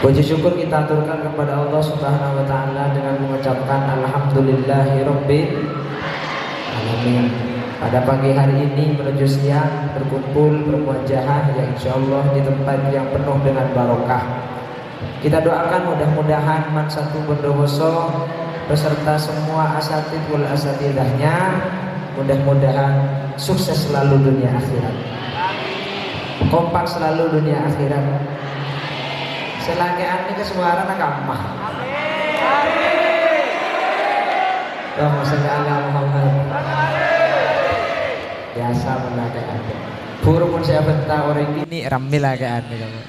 Puji syukur kita aturkan kepada Allah Subhanahu wa taala dengan mengucapkan alhamdulillahirabbil alamin. Pada pagi hari ini menuju siang berkumpul bermuajahah yang insyaallah di tempat yang penuh dengan barokah. Kita doakan mudah-mudahan Man Satu Bondowoso beserta semua asatid wal asatidahnya mudah-mudahan sukses selalu dunia akhirat. Kompak selalu dunia akhirat. Selangkean ini kesuara nak gampang. Allahumma sholli ala Muhammad. Biasa melangkean. Pur pun saya bentar orang ini ramil lakean kamu.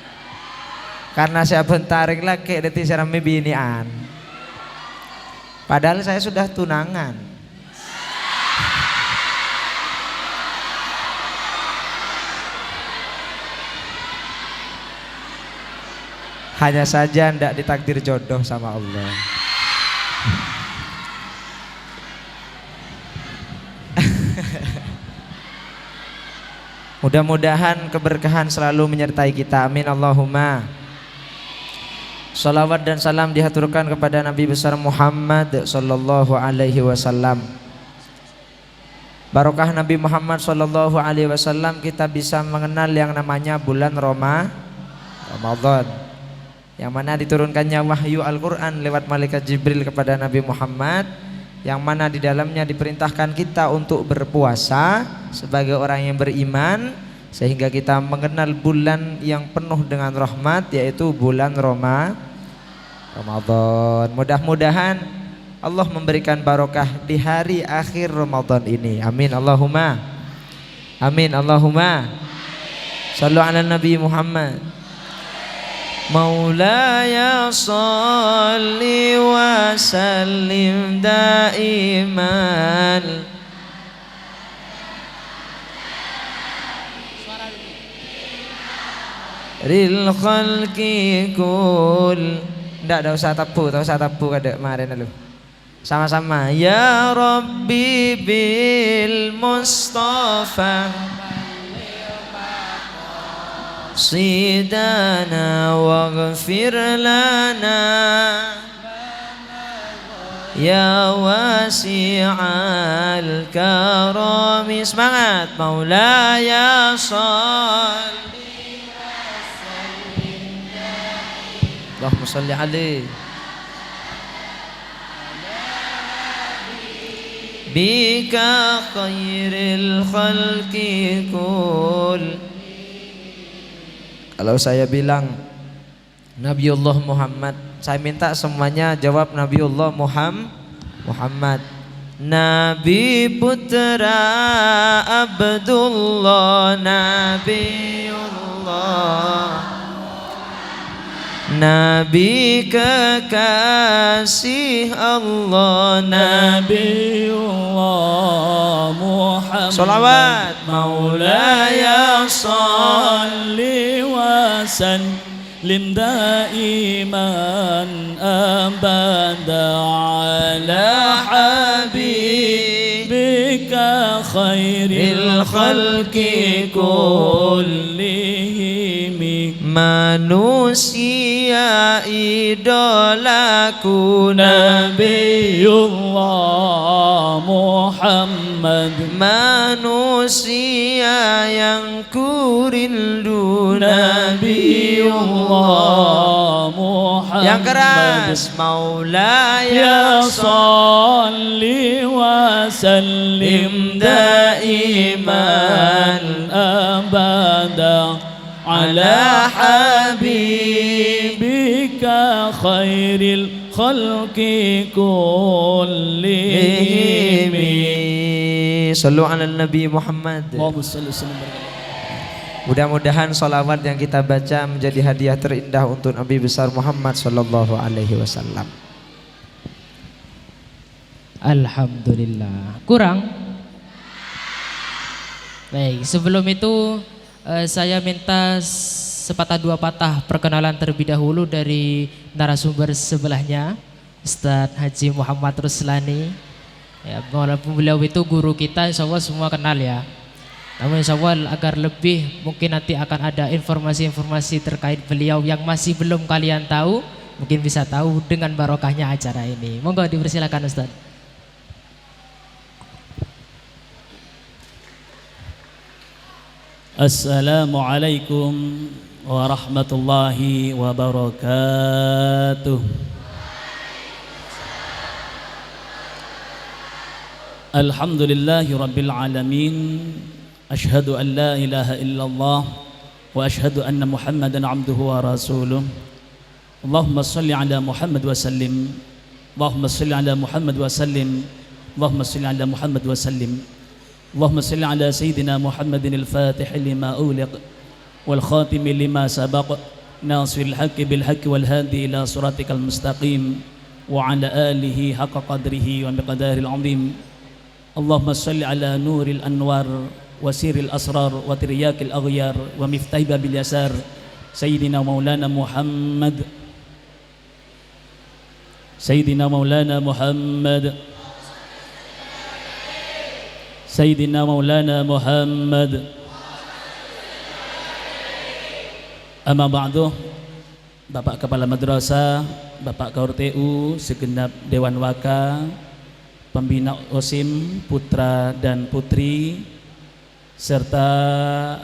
Karena saya bentar lagi detik saya ramil binian. Padahal saya sudah tunangan. Hanya saja tidak ditakdir jodoh sama Allah. Mudah-mudahan keberkahan selalu menyertai kita. Amin Allahumma. Salawat dan salam dihaturkan kepada Nabi besar Muhammad sallallahu alaihi wasallam. Barokah Nabi Muhammad sallallahu alaihi wasallam kita bisa mengenal yang namanya bulan Ramadan, yang mana diturunkannya wahyu Al-Quran lewat malaikat Jibril kepada Nabi Muhammad, yang mana di dalamnya diperintahkan kita untuk berpuasa sebagai orang yang beriman, sehingga kita mengenal bulan yang penuh dengan rahmat, yaitu bulan Ramadan. Mudah-mudahan Allah memberikan barokah di hari akhir Ramadan ini. Amin Allahumma. Amin Allahumma. Shallu ala Nabi Muhammad. Maulaya sholli wa sallim daiman ril khalqi kul. Nggak usah tapu kada kemarin lalu. Sama-sama. Ya Rabbi bil Mustafa sidana waghfir lana ya wasi'al karami. Semangat. Maulaya sholli Allahumma sholli alaihi bika khairil khalqi kul. Kalau saya bilang Nabiullah Muhammad, saya minta semuanya jawab Nabiullah Muhammad. Nabi putra Abdullah, Nabiullah, Nabi kekasih Allah, Nabiullah Muhammad. Sholawat. Maulaya sholli wa sallim daiman abada ala habibika khairil khalqi kullihim. Manusia idolaku Nabiullah Muhammad. Manusia yang kurindu Nabiullah Muhammad. Yang keras. Maulaya sholli wa sallim daiman abada ala habibika khairil khalqi kullihim. Sallu ala Nabi Muhammad. Mudah-mudahan salawat yang kita baca menjadi hadiah terindah untuk Nabi besar Muhammad sallallahu alaihi wasallam. Alhamdulillah. Kurang? Baik, sebelum itu saya minta sepatah dua patah perkenalan terlebih dahulu dari narasumber sebelahnya, Ustadz Haji Muhammad Ruslani. Ya, walaupun beliau itu guru kita, insya Allah semua kenal ya. Namun insya Allah agar lebih mungkin nanti akan ada informasi-informasi terkait beliau yang masih belum kalian tahu, mungkin bisa tahu dengan barokahnya acara ini. Monggo dipersilakan Ustaz. Assalamualaikum warahmatullahi wabarakatuh. Alhamdulillahi rabbil alamin. Ashhadu an la ilaha illallah wa ashhadu anna Muhammadan abduhu wa rasuluh. Allahumma salli ala Muhammad wa sallim. Allahumma salli ala Muhammad wa sallim. Allahumma salli ala Muhammad wa sallim. Allahumma salli ala Sayyidina Muhammadin al-Fatih lima uliq wal khatim lima sabaq nasiril haqqi bil haqqi wal hadi ila siratikal mustaqim wa ala alihi haqqa qadrihi wa miqdaril azim. Allahumma salli ala nuril anwar wa siril asrar wa tiryakil aghyar wa miftah babil yasar Sayyidina Maulana Muhammad Sayyidina Maulana Muhammad Sayyidina Maulana Muhammad. Amma ba'du. Bapak Kepala Madrasah, Bapak Kaur TU, segenap Dewan Waka, pembina OSIM, putra dan putri, serta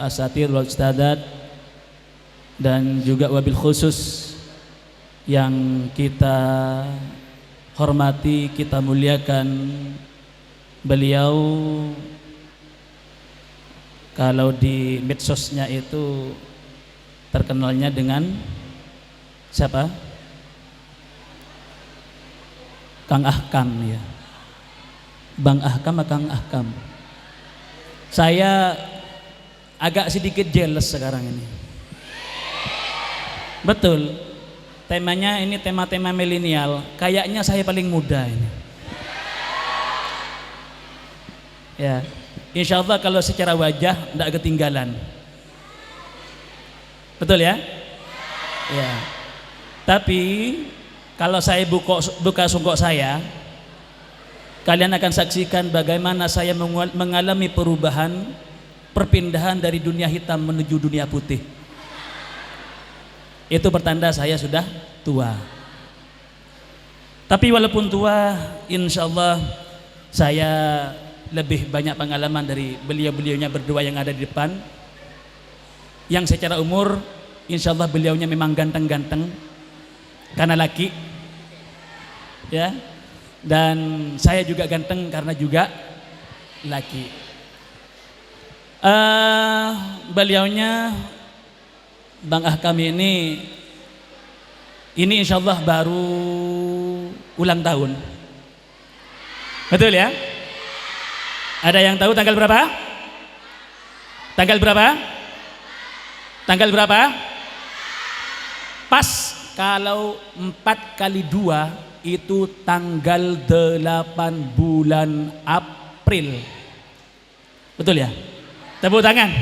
asatidz wal ustadzat, dan juga wabil khusus yang kita hormati, kita muliakan. Beliau kalau di medsosnya itu terkenalnya dengan siapa? Kang Ahkam ya. Bang Ahkam atau Kang Ahkam? Saya agak sedikit jealous sekarang ini. Betul. Temanya ini tema-tema milenial. Kayaknya saya paling muda ini. Ya, insya Allah kalau secara wajah tidak ketinggalan. Betul ya? Ya. Tapi kalau saya buka sungkok saya, kalian akan saksikan bagaimana saya mengalami perubahan, perpindahan dari dunia hitam menuju dunia putih. Itu pertanda saya sudah tua. Tapi walaupun tua, insya Allah saya lebih banyak pengalaman dari beliau-beliaunya berdua yang ada di depan. Yang secara umur insya Allah beliaunya memang ganteng-ganteng karena laki ya, dan saya juga ganteng karena juga laki. Beliaunya Bang Ahkam ini insya Allah baru ulang tahun. Betul ya? Ada yang tahu tanggal berapa? Tanggal berapa? Tanggal berapa? Pas kalau 4 kali 2 itu tanggal 8 bulan April. Betul ya? Tepuk tangan.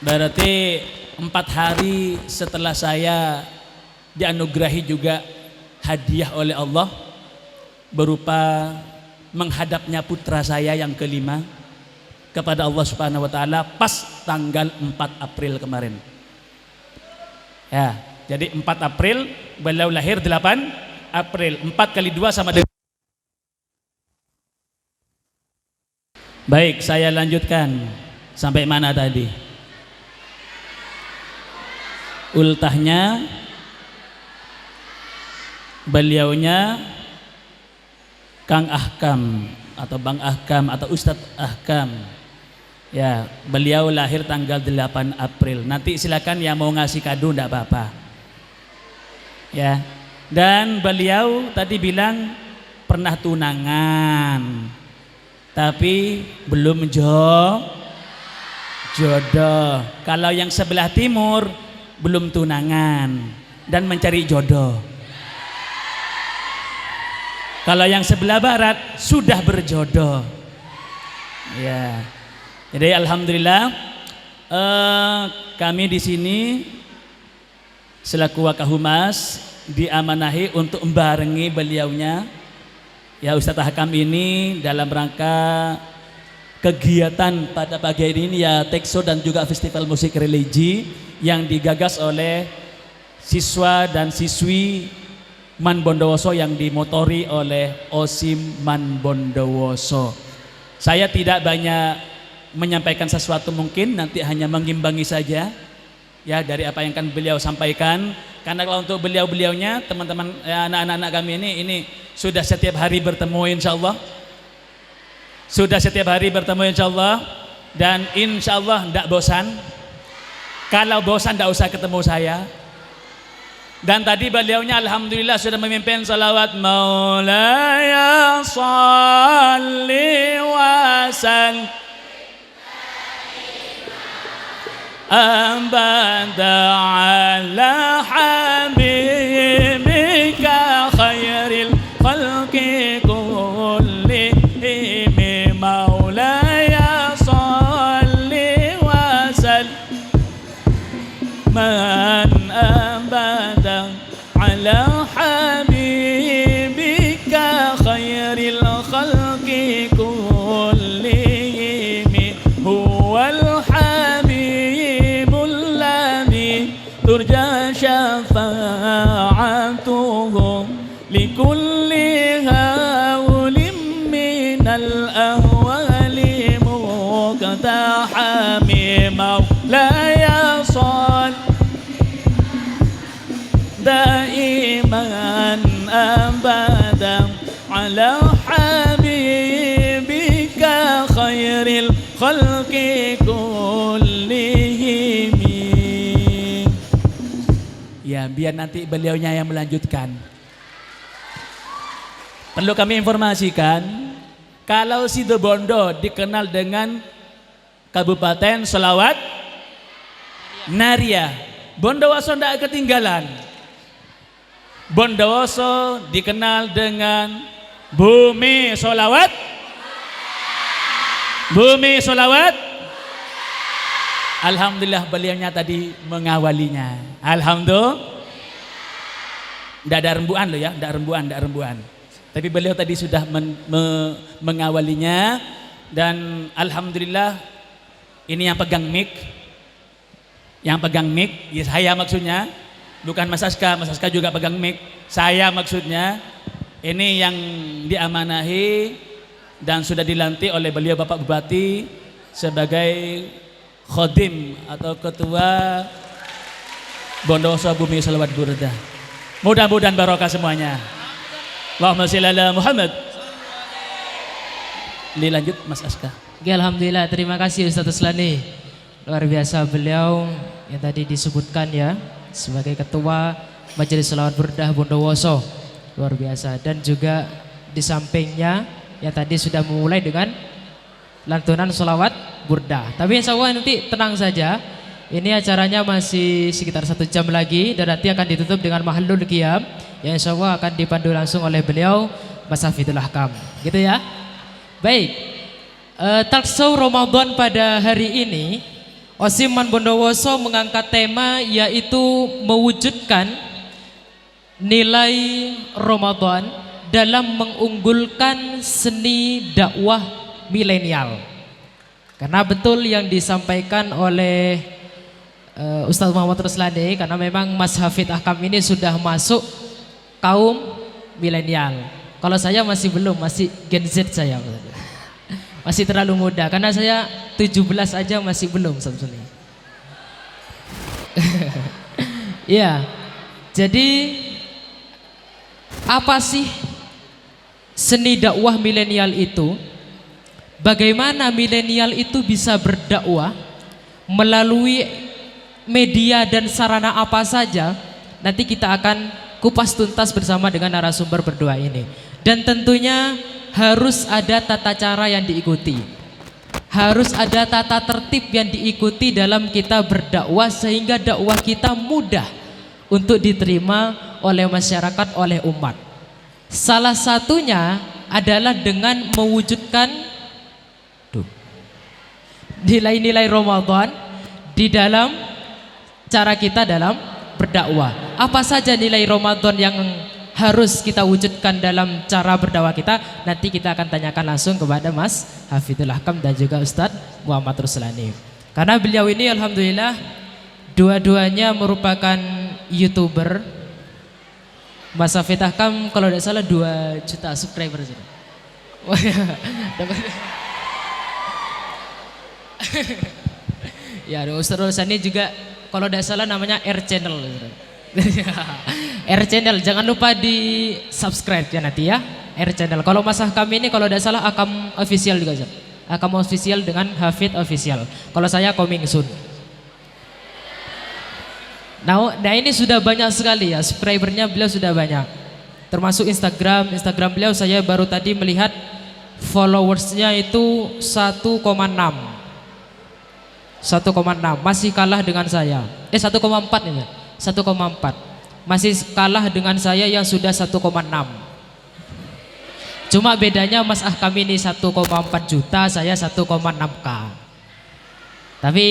Berarti 4 hari setelah saya dianugerahi juga hadiah oleh Allah berupa menghadapnya putra saya yang kelima kepada Allah Subhanahu wa taala pas tanggal 4 April kemarin. Ya, jadi 4 April beliau lahir 8 April. 4 kali 2 sama dengan. Baik, saya lanjutkan sampai mana tadi? Ultahnya beliaunya Kang Ahkam atau Bang Ahkam atau Ustadz Ahkam. Ya, beliau lahir tanggal 8 April. Nanti silakan yang mau ngasih kado enggak apa-apa. Ya. Dan beliau tadi bilang pernah tunangan. Tapi belum jodoh. Kalau yang sebelah timur belum tunangan dan mencari jodoh. Kalau yang sebelah barat sudah berjodoh. Ya. Jadi alhamdulillah kami di sini selaku Wakahumas diamanahi untuk membarengi beliaunya Ya, Ustadz Hakam ini dalam rangka kegiatan pada pagi hari ini ya Tekso dan juga festival musik religi yang digagas oleh siswa dan siswi Man Bondowoso yang dimotori oleh Osim Man Bondowoso. Saya tidak banyak menyampaikan sesuatu, mungkin nanti hanya mengimbangi saja ya dari apa yang akan beliau sampaikan, karena kalau untuk beliau-beliaunya teman-teman anak-anak kami ini sudah setiap hari bertemu insyaallah, sudah setiap hari bertemu insyaallah, dan insyaallah tidak bosan. Kalau bosan tidak usah ketemu saya. Dan tadi beliaunya alhamdulillah sudah memimpin salawat Maulaya salli wa sallim abada ala habibika khairil khalqi kullihim Maulaya salli wa sallim abada ala habibika khairil khalqi kullihim huwal habibul ladzi turja syafa'atuhu likulli hawlim minal ahwali muqtahami maulaya sal daiman abadan ala habibika khairil khalqi kullihim. Ya, biar nanti beliaunya yang melanjutkan. Perlu kami informasikan, kalau Situbondo dikenal dengan Kabupaten Selawat Naria, Bondowoso tidak ketinggalan. Bondowoso dikenal dengan bumi solawat, bumi solawat. Alhamdulillah beliaunya tadi mengawalinya. Alhamdulillah. Tidak ada rembuan loh ya, tidak rembuan. Tapi beliau tadi sudah mengawalinya, dan alhamdulillah ini yang pegang mic. Yang pegang mic, ya saya maksudnya, bukan Mas Aska juga pegang mic. Saya maksudnya, ini yang diamanahi dan sudah dilantik oleh beliau Bapak Bupati sebagai khodim atau ketua Bondowoso Bumi Selawat Burdah. Mudah-mudahan barokah semuanya. Allahumma sholli ala Muhammad. Dilanjut Mas Aska. Oke, alhamdulillah, terima kasih Ustaz Uslani. Luar biasa beliau yang tadi disebutkan ya sebagai ketua Majelis Selawat Burdah Bondowoso, luar biasa. Dan juga di sampingnya yang tadi sudah memulai dengan lantunan selawat burdah. Tapi insya Allah nanti tenang saja, ini acaranya masih sekitar 1 jam lagi, dan nanti akan ditutup dengan mahlul qiyam yang insya Allah akan dipandu langsung oleh beliau Mas Hafidul Ahkam, gitu ya. Baik, talkshow Ramadan pada hari ini Osim Man Bondowoso mengangkat tema yaitu mewujudkan nilai Ramadan dalam mengunggulkan seni dakwah milenial. Karena betul yang disampaikan oleh Ustadz Muhammad Ruslani, karena memang Mas Hafid Ahkam ini sudah masuk kaum milenial. Kalau saya masih belum, masih Gen Z saya. Masih terlalu muda, karena saya 17 aja masih belum Samsuni. Ya, jadi apa sih seni dakwah milenial itu? Bagaimana milenial itu bisa berdakwah melalui media dan sarana apa saja? Nanti kita akan kupas tuntas bersama dengan narasumber berdua ini. Dan tentunya harus ada tata cara yang diikuti, harus ada tata tertib yang diikuti dalam kita berdakwah, sehingga dakwah kita mudah untuk diterima oleh masyarakat, oleh umat. Salah satunya adalah dengan mewujudkan nilai-nilai Ramadan di dalam cara kita dalam berdakwah. Apa saja nilai Ramadan yang harus kita wujudkan dalam cara berdakwah kita, nanti kita akan tanyakan langsung kepada Mas Hafidhul Hakam dan juga Ustadz Muhammad Ruslani. Karena beliau ini alhamdulillah dua-duanya merupakan YouTuber. Mas Hafidhul Hakam kalau tidak salah 2 juta subscriber. Ya, Ustadz Ruslani juga kalau tidak salah namanya R Channel. R Channel, jangan lupa di subscribe ya nanti ya, R Channel. Kalau Mas Hakam ini kalau tidak salah Akam official juga, Akam official dengan Hafid official. Kalau saya coming soon. Nah ini sudah banyak sekali ya, subscribernya beliau sudah banyak. Termasuk Instagram beliau saya baru tadi melihat followersnya itu 1,6, masih kalah dengan saya. 1,4 ini, 1,4. Masih kalah dengan saya yang sudah 1,6. Cuma bedanya Mas Ahkam ini 1,4 juta, saya 1,6K. Tapi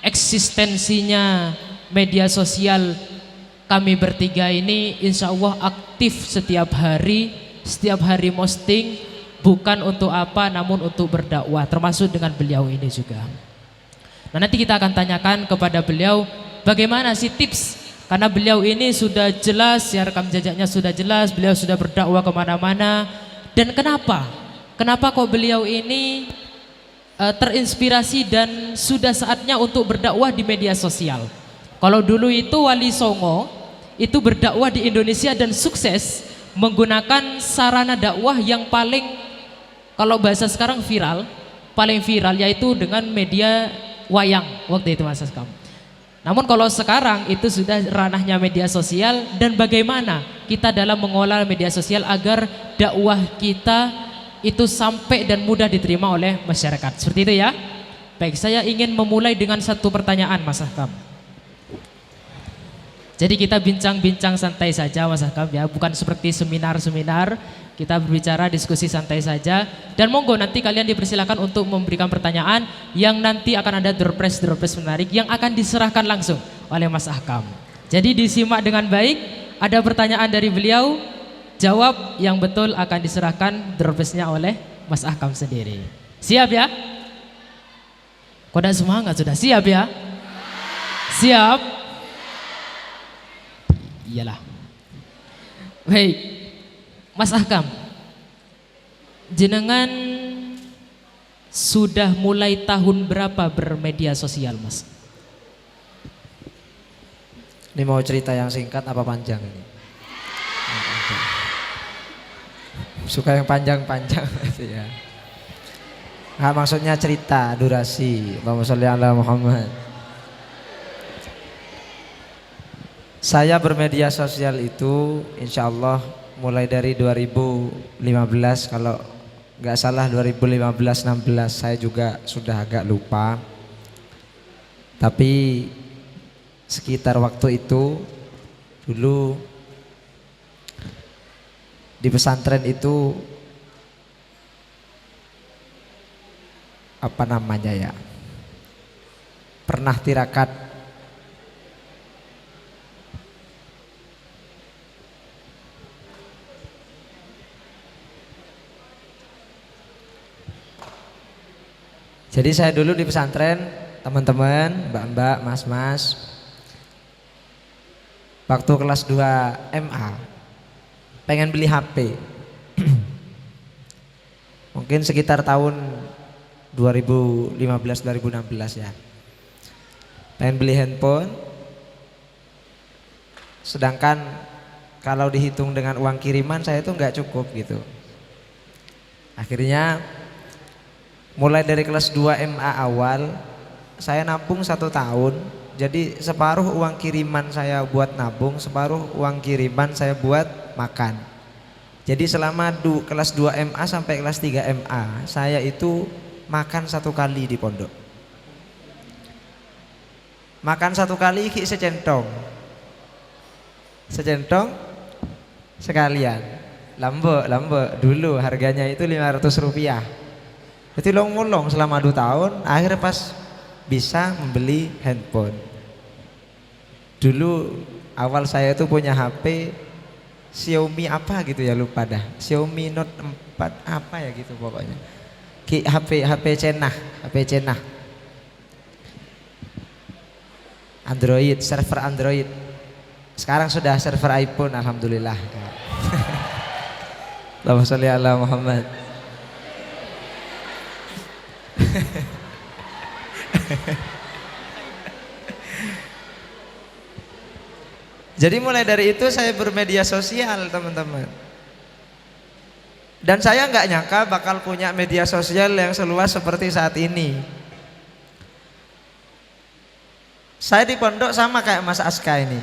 eksistensinya media sosial kami bertiga ini insya Allah aktif setiap hari posting, bukan untuk apa namun untuk berdakwah, termasuk dengan beliau ini juga. Nah nanti kita akan tanyakan kepada beliau bagaimana sih tips, karena beliau ini sudah jelas ya, rekam jejaknya sudah jelas, beliau sudah berdakwah kemana-mana. Dan kenapa kok beliau ini terinspirasi dan sudah saatnya untuk berdakwah di media sosial. Kalau dulu itu Wali Songo itu berdakwah di Indonesia dan sukses menggunakan sarana dakwah yang paling, kalau bahasa sekarang paling viral yaitu dengan media wayang waktu itu Mas Hakam. Namun kalau sekarang itu sudah ranahnya media sosial, dan bagaimana kita dalam mengolah media sosial agar dakwah kita itu sampai dan mudah diterima oleh masyarakat. Seperti itu ya. Baik, saya ingin memulai dengan satu pertanyaan Mas Hakam. Jadi kita bincang-bincang santai saja Mas Hakam ya, bukan seperti seminar-seminar. Kita berbicara diskusi santai saja, dan monggo nanti kalian dipersilakan untuk memberikan pertanyaan yang nanti akan ada door prize menarik yang akan diserahkan langsung oleh Mas Hakam. Jadi disimak dengan baik, ada pertanyaan dari beliau, jawab yang betul akan diserahkan door prize-nya oleh Mas Hakam sendiri. Siap ya? Kok ada semangat sudah? Siap ya? Siap? Iyalah. Baik. Mas Hakam, jenengan sudah mulai tahun berapa bermedia sosial Mas? Ini mau cerita yang singkat apa panjang ini? Suka yang panjang-panjang ya. Nah, maksudnya cerita, durasi. Allahumma sholli ala Muhammad. Saya bermedia sosial itu insya Allah mulai dari 2015, kalau nggak salah 2015-16, saya juga sudah agak lupa. Tapi sekitar waktu itu dulu di pesantren itu apa namanya ya, pernah tirakat. Jadi saya dulu di pesantren, teman-teman, mbak-mbak, mas-mas, waktu kelas 2 MA pengen beli HP. Mungkin sekitar tahun 2015-2016 ya. Pengen beli handphone, sedangkan kalau dihitung dengan uang kiriman saya itu nggak cukup gitu. Akhirnya mulai dari kelas 2 MA awal saya nabung 1 tahun. Jadi separuh uang kiriman saya buat nabung, separuh uang kiriman saya buat makan. Jadi selama kelas 2 MA sampai kelas 3 MA saya itu makan 1 kali di pondok. Makan 1 kali iki secentong sekalian. Lambok dulu harganya itu 500 rupiah. Jadi long-long selama 2 tahun, akhirnya pas bisa membeli handphone. Dulu awal saya itu punya HP Xiaomi apa gitu ya, lupa dah. Xiaomi Note 4 apa ya gitu pokoknya. HP Cenah. Android, server Android. Sekarang sudah server iPhone, alhamdulillah. Allahumma sholli ala Muhammad. Jadi mulai dari itu saya bermedia sosial, teman-teman. Dan saya nggak nyangka bakal punya media sosial yang seluas seperti saat ini. Saya di pondok sama kayak Mas Aska ini.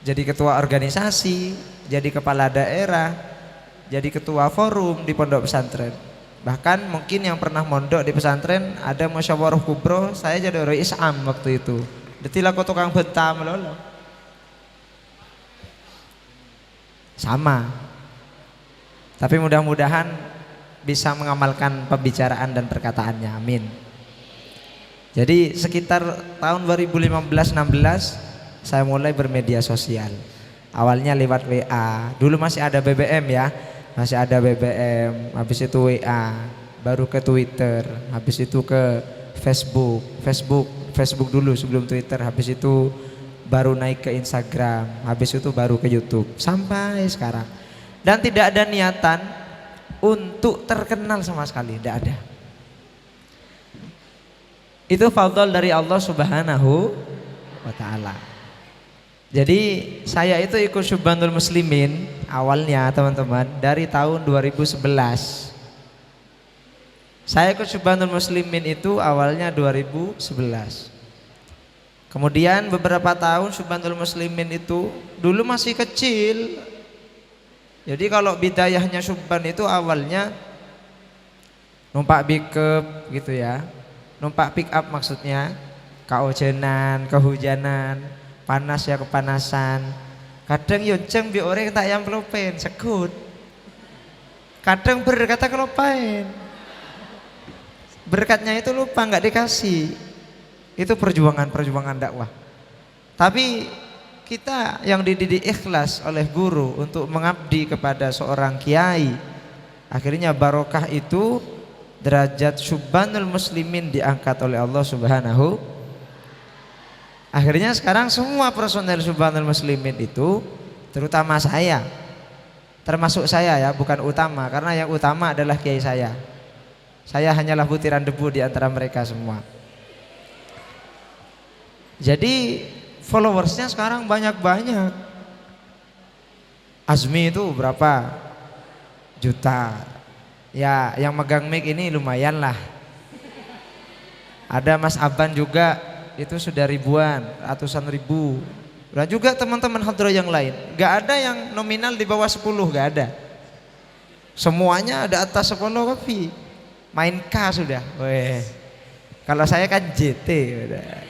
Jadi ketua organisasi, jadi kepala daerah, jadi ketua forum di pondok pesantren. Bahkan mungkin yang pernah mondok di pesantren ada musyawarah kubro, saya jadi orang Islam waktu itu. Detilah aku tukang bentam lolo. Sama. Tapi mudah-mudahan bisa mengamalkan pembicaraan dan perkataannya, amin. Jadi sekitar tahun 2015-16 saya mulai bermedia sosial. Awalnya lewat WA. Dulu masih ada BBM ya. Masih ada BBM, habis itu WA, baru ke Twitter, habis itu ke Facebook dulu sebelum Twitter, habis itu baru naik ke Instagram, habis itu baru ke YouTube sampai sekarang. Dan tidak ada niatan untuk terkenal sama sekali, tidak ada. Itu fadhol dari Allah Subhanahu wa taala. Jadi saya itu ikut Syubhanul Muslimin awalnya, teman-teman, dari tahun 2011. Saya ikut Syubhanul Muslimin itu awalnya 2011. Kemudian beberapa tahun Syubhanul Muslimin itu dulu masih kecil. Jadi kalau bidayahnya Syubhan itu awalnya numpak pickup gitu ya. Numpak pick up maksudnya, kehujanan, panas ya kepanasan. Kadang yonceng bi orang tak yang pelopen sekut. Kadang berkata kelopain. Berkatnya itu lupa nggak dikasih. Itu perjuangan dakwah. Tapi kita yang dididik ikhlas oleh guru untuk mengabdi kepada seorang kiai, akhirnya barokah itu derajat Syubhanul Muslimin diangkat oleh Allah Subhanahu. Akhirnya sekarang semua personel Syubhanul Muslimin itu, terutama saya, termasuk saya ya, bukan utama, karena yang utama adalah kiai saya. Saya hanyalah butiran debu di antara mereka semua. Jadi followersnya sekarang banyak-banyak. Azmi itu berapa juta. Ya yang megang mic ini lumayan lah. Ada Mas Aban juga, itu sudah ribuan, ratusan ribu. Dan juga teman-teman hadroh yang lain, gak ada yang nominal di bawah 10, gak ada. Semuanya ada atas 10 lebih. Main K sudah. Weh. Kalau saya kan JT udah.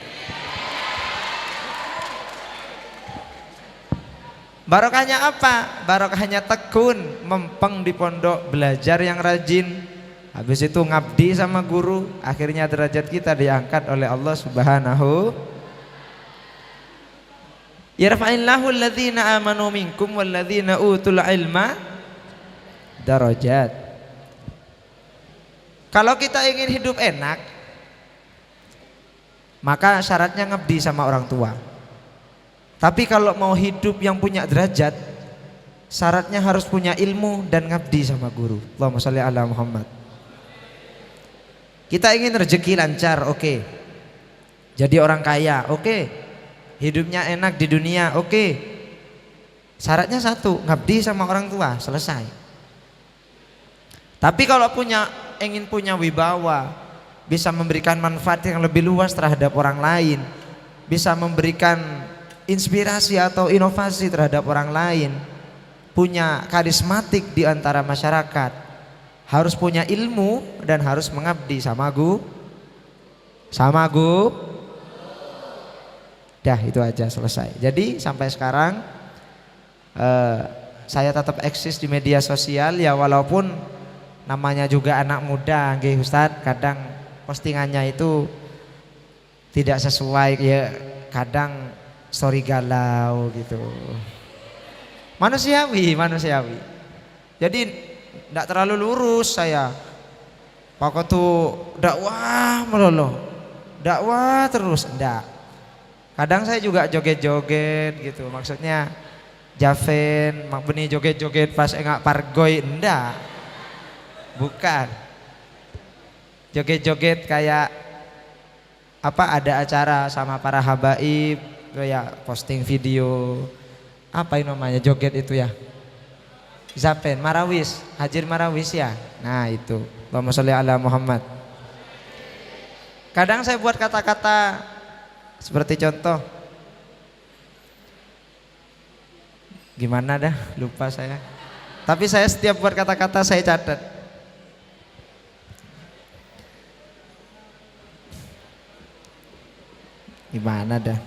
Barokahnya apa? Barokahnya tekun, mempeng di pondok, belajar yang rajin. Habis itu ngabdi sama guru, akhirnya derajat kita diangkat oleh Allah Subhanahu. Yarfa'illahu alladhina amanu minkum walladhina utul ilma darajat. Kalau kita ingin hidup enak, maka syaratnya ngabdi sama orang tua. Tapi kalau mau hidup yang punya derajat, syaratnya harus punya ilmu dan ngabdi sama guru. Allahumma sholli ala Muhammad. Kita ingin rezeki lancar, oke. Jadi orang kaya, oke. Hidupnya enak di dunia, oke. Syaratnya satu, ngabdi sama orang tua, selesai. Tapi kalau ingin punya wibawa, bisa memberikan manfaat yang lebih luas terhadap orang lain, bisa memberikan inspirasi atau inovasi terhadap orang lain, punya karismatik di antara masyarakat, harus punya ilmu dan harus mengabdi sama guru. Dah itu aja, selesai. Jadi sampai sekarang saya tetap eksis di media sosial ya, walaupun namanya juga anak muda, nggih Ustadz, kadang postingannya itu tidak sesuai ya, kadang story galau gitu. Manusiawi. Jadi tidak terlalu lurus saya. Pokok tuh dakwah melulu, dakwah terus, enggak. Kadang saya juga joget-joget gitu, maksudnya Javen, mak beni joget-joget pas engak pargoy, enggak. Bukan. Joget-joget kayak apa, ada acara sama para habaib, ya posting video. Apa yang namanya joget itu ya? Zapen, marawis, hajir marawis ya. Nah itu, Allahumma sholli ala Muhammad. Kadang saya buat kata-kata seperti contoh, gimana dah, lupa saya. Tapi saya setiap buat kata-kata saya catat. Gimana dah?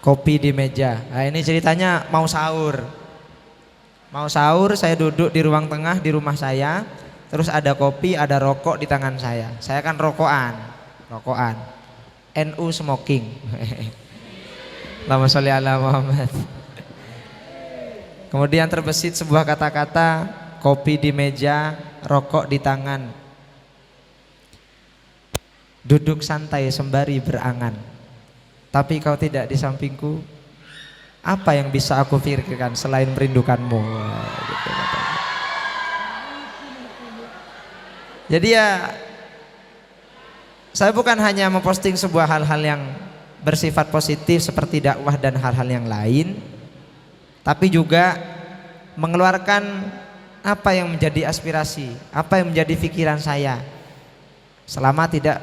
Kopi di meja. Nah, ini ceritanya mau sahur. Mau sahur, saya duduk di ruang tengah di rumah saya. Terus ada kopi, ada rokok di tangan saya. Saya kan rokokan. NU smoking. Allahumma sholli ala Muhammad. Kemudian terbesit sebuah kata-kata, kopi di meja, rokok di tangan. Duduk santai sembari berangan. Tapi kau tidak di sampingku, apa yang bisa aku pikirkan selain merindukanmu? Gitu, jadi ya, saya bukan hanya memposting sebuah hal-hal yang bersifat positif seperti dakwah dan hal-hal yang lain, tapi juga mengeluarkan apa yang menjadi aspirasi, apa yang menjadi pikiran saya, selama tidak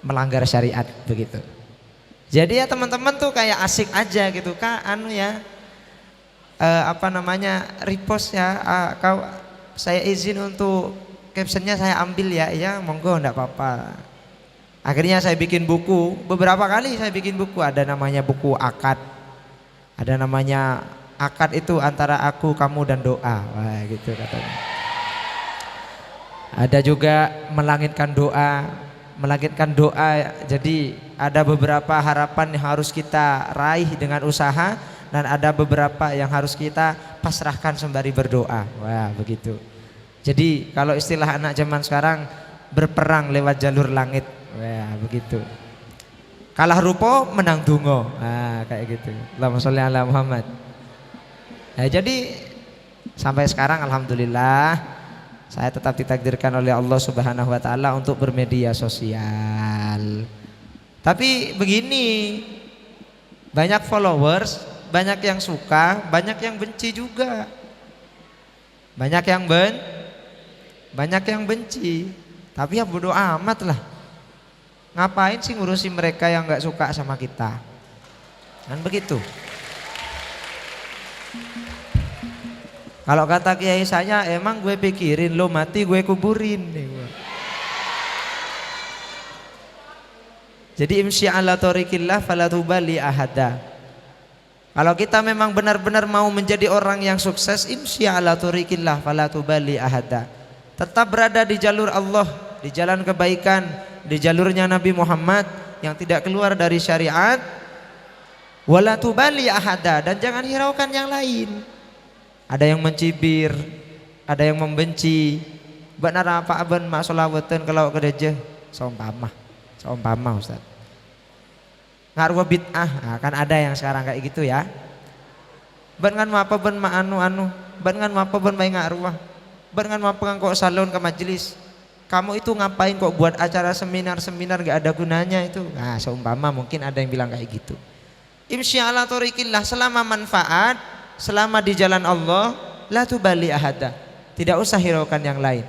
melanggar syariat begitu. Jadi ya teman-teman tuh kayak asik aja gitu Kak, repost ya, saya izin untuk captionnya saya ambil ya, ya monggo enggak apa-apa. Akhirnya saya bikin buku, beberapa kali saya bikin buku, ada namanya buku akad, ada namanya akad itu antara aku, kamu dan doa, wah gitu katanya. Ada juga melangitkan doa, jadi ada beberapa harapan yang harus kita raih dengan usaha, dan ada beberapa yang harus kita pasrahkan sembari berdoa. Wah begitu. Jadi kalau istilah anak zaman sekarang, berperang lewat jalur langit. Wah begitu. Kalah rupo menang dungo. Nah kayak gitu. Allahumma sholli ala Muhammad. Nah, jadi sampai sekarang alhamdulillah saya tetap ditakdirkan oleh Allah Subhanahu wa taala untuk bermedia sosial. Tapi begini, banyak followers, banyak yang suka, banyak yang benci juga. Banyak yang benci. Tapi ya bodo amat lah. Ngapain sih ngurusi mereka yang gak suka sama kita? Kan begitu. Kalau kata kiai saya, emang gue pikirin lo mati gue kuburin. Jadi imsyi ala tariqillah fala tubali ahada. Kalau kita memang benar-benar mau menjadi orang yang sukses, imsyi ala tariqillah fala tubali ahada. Tetap berada di jalur Allah, di jalan kebaikan, di jalurnya Nabi Muhammad yang tidak keluar dari syariat. Wala tubali ahada, dan jangan hiraukan yang lain. Ada yang mencibir, ada yang membenci. Benar apa aben mak solawatan kalau gereja? Seumpama Ustaz. Ngaruh bid'ah, nah, kan ada yang sekarang kayak gitu ya. Ben ngan apa ben mak anu, ben ngan apa ben mai ngaruh. Ben ngan apa kok salon ke majelis. Kamu itu ngapain kok buat acara seminar gak ada gunanya itu. Nah, seumpama mungkin ada yang bilang kayak gitu. Insyaallah tariqillah, selama manfaat, selama di jalan Allah, la tubali ahada. Tidak usah hiraukan yang lain.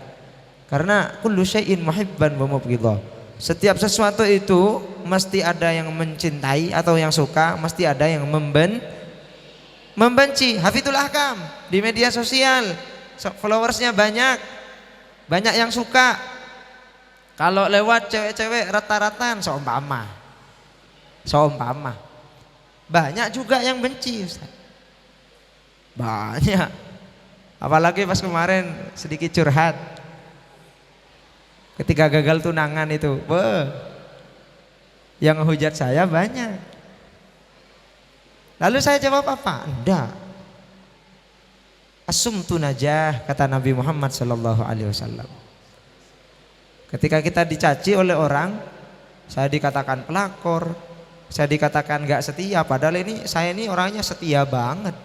Karena kullu syai'in muhibban wa mubghidha. Setiap sesuatu itu mesti ada yang mencintai atau yang suka, mesti ada yang membenci. Hafidhul Ahkam di media sosial, followersnya banyak yang suka. Kalau lewat cewek-cewek rata-rataan seumpama. Banyak juga yang benci Ustaz. Banyak. Apalagi pas kemarin sedikit curhat. Ketika gagal tunangan itu, yang ngehujat saya banyak. Lalu saya jawab apa? Enggak. Asumtu najah, kata Nabi Muhammad sallallahu alaihi wasallam. Ketika kita dicaci oleh orang, saya dikatakan pelakor, saya dikatakan gak setia, padahal saya ini orangnya setia banget.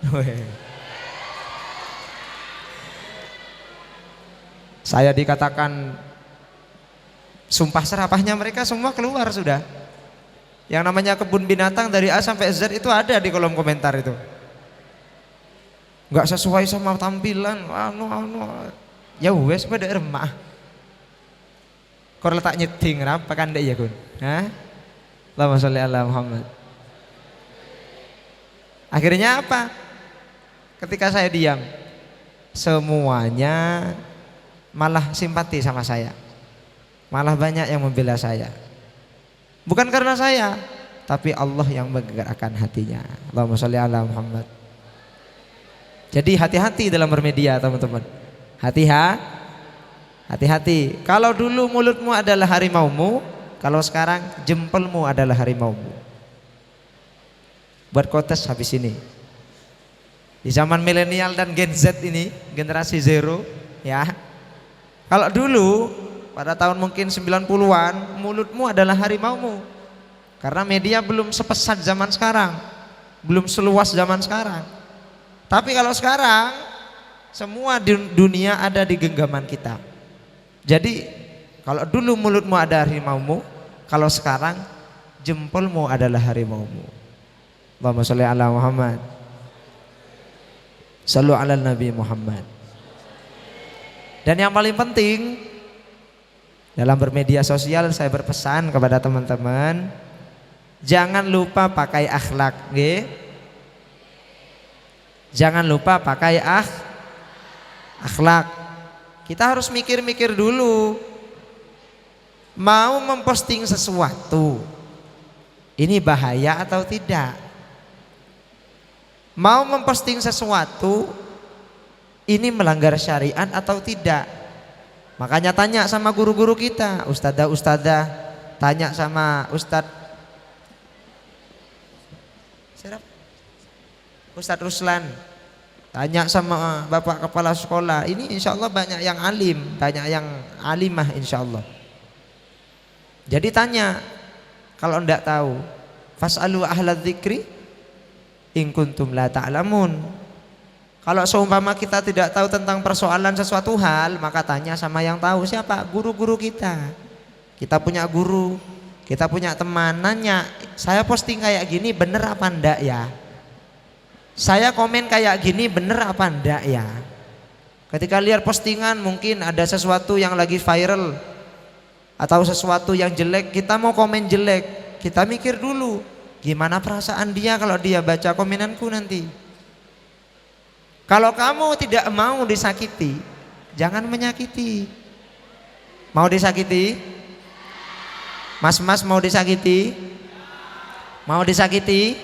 Saya dikatakan sumpah serapahnya mereka semua keluar sudah. Yang namanya kebun binatang dari A sampai Z itu ada di kolom komentar itu. Gak sesuai sama tampilan, ya wes pada remah. Kau letak nyeting apa kan ya kun? Hah? Allahumma sholli ala Muhammad. Akhirnya apa? Ketika saya diam, semuanya malah simpati sama saya. Malah banyak yang membela saya. Bukan karena saya, tapi Allah yang menggerakkan hatinya. Allahumma sholli ala Muhammad. Jadi hati-hati dalam bermedia teman-teman. Hati-hati. Kalau dulu mulutmu adalah harimaumu, kalau sekarang jempolmu adalah harimaumu. Buat kotes habis ini. Di zaman milenial dan Gen Z ini, generasi zero, ya. Kalau dulu pada tahun mungkin 90-an, mulutmu adalah harimaumu. Karena media belum sepesat zaman sekarang, belum seluas zaman sekarang. Tapi kalau sekarang semua dunia ada di genggaman kita. Jadi kalau dulu mulutmu ada harimaumu, kalau sekarang jempolmu adalah harimaumu. Allahumma sholli ala Muhammad. Shallu ala Nabi Muhammad. Dan yang paling penting dalam bermedia sosial, saya berpesan kepada teman-teman, jangan lupa pakai akhlak, nggih. Jangan lupa pakai akhlak. Kita harus mikir-mikir dulu. Mau memposting sesuatu, ini bahaya atau tidak? Mau memposting sesuatu, ini melanggar syariat atau tidak? Makanya tanya sama guru-guru kita, ustadzah, tanya sama Ustadz Ruslan, tanya sama bapak kepala sekolah. Ini insya Allah banyak yang alim, banyak yang alimah insya Allah. Jadi tanya, kalau enggak tahu, fas'alu ahla dzikri in kuntum la ta'lamun. Kalau seumpama kita tidak tahu tentang persoalan sesuatu hal, maka tanya sama yang tahu. Siapa? Guru-guru kita. Kita punya guru, kita punya teman, nanya, saya posting kayak gini bener apa enggak ya? Saya komen kayak gini bener apa enggak ya? Ketika lihat postingan mungkin ada sesuatu yang lagi viral atau sesuatu yang jelek, kita mau komen jelek, kita mikir dulu gimana perasaan dia kalau dia baca komenanku nanti. Kalau kamu tidak mau disakiti, jangan menyakiti. Mau disakiti? Mas-mas mau disakiti? Mau disakiti?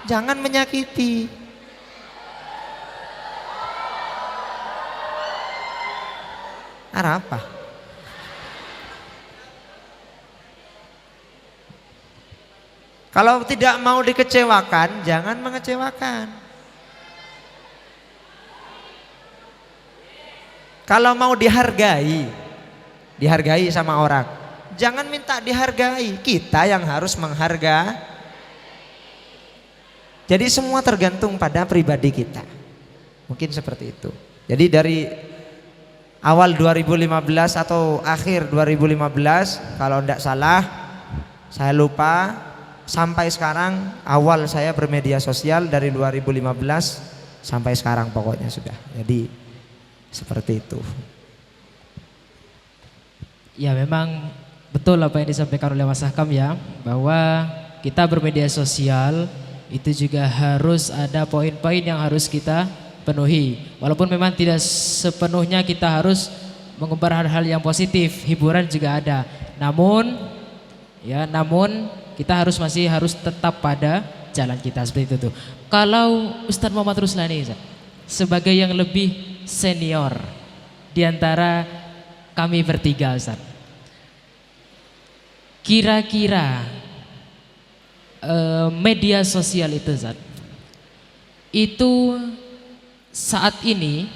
Jangan menyakiti. Apa? Kalau tidak mau dikecewakan, jangan mengecewakan. Kalau mau dihargai sama orang, jangan minta dihargai, kita yang harus menghargai. Jadi semua tergantung pada pribadi kita. Mungkin seperti itu. Jadi dari awal 2015 atau akhir 2015 kalau tidak salah, saya lupa, sampai sekarang awal saya bermedia sosial dari 2015 sampai sekarang pokoknya sudah. Jadi seperti itu. Ya memang betul apa yang disampaikan oleh Mas Hakam ya, bahwa kita bermedia sosial itu juga harus ada poin-poin yang harus kita penuhi. Walaupun memang tidak sepenuhnya kita harus mengubar hal-hal yang positif, hiburan juga ada. Namun kita masih harus tetap pada jalan kita seperti itu tuh. Kalau Ustadz Muhammad Ruslani sebagai yang lebih senior di antara kami bertiga, Ustadz, kira-kira media sosial itu Ustaz, itu saat ini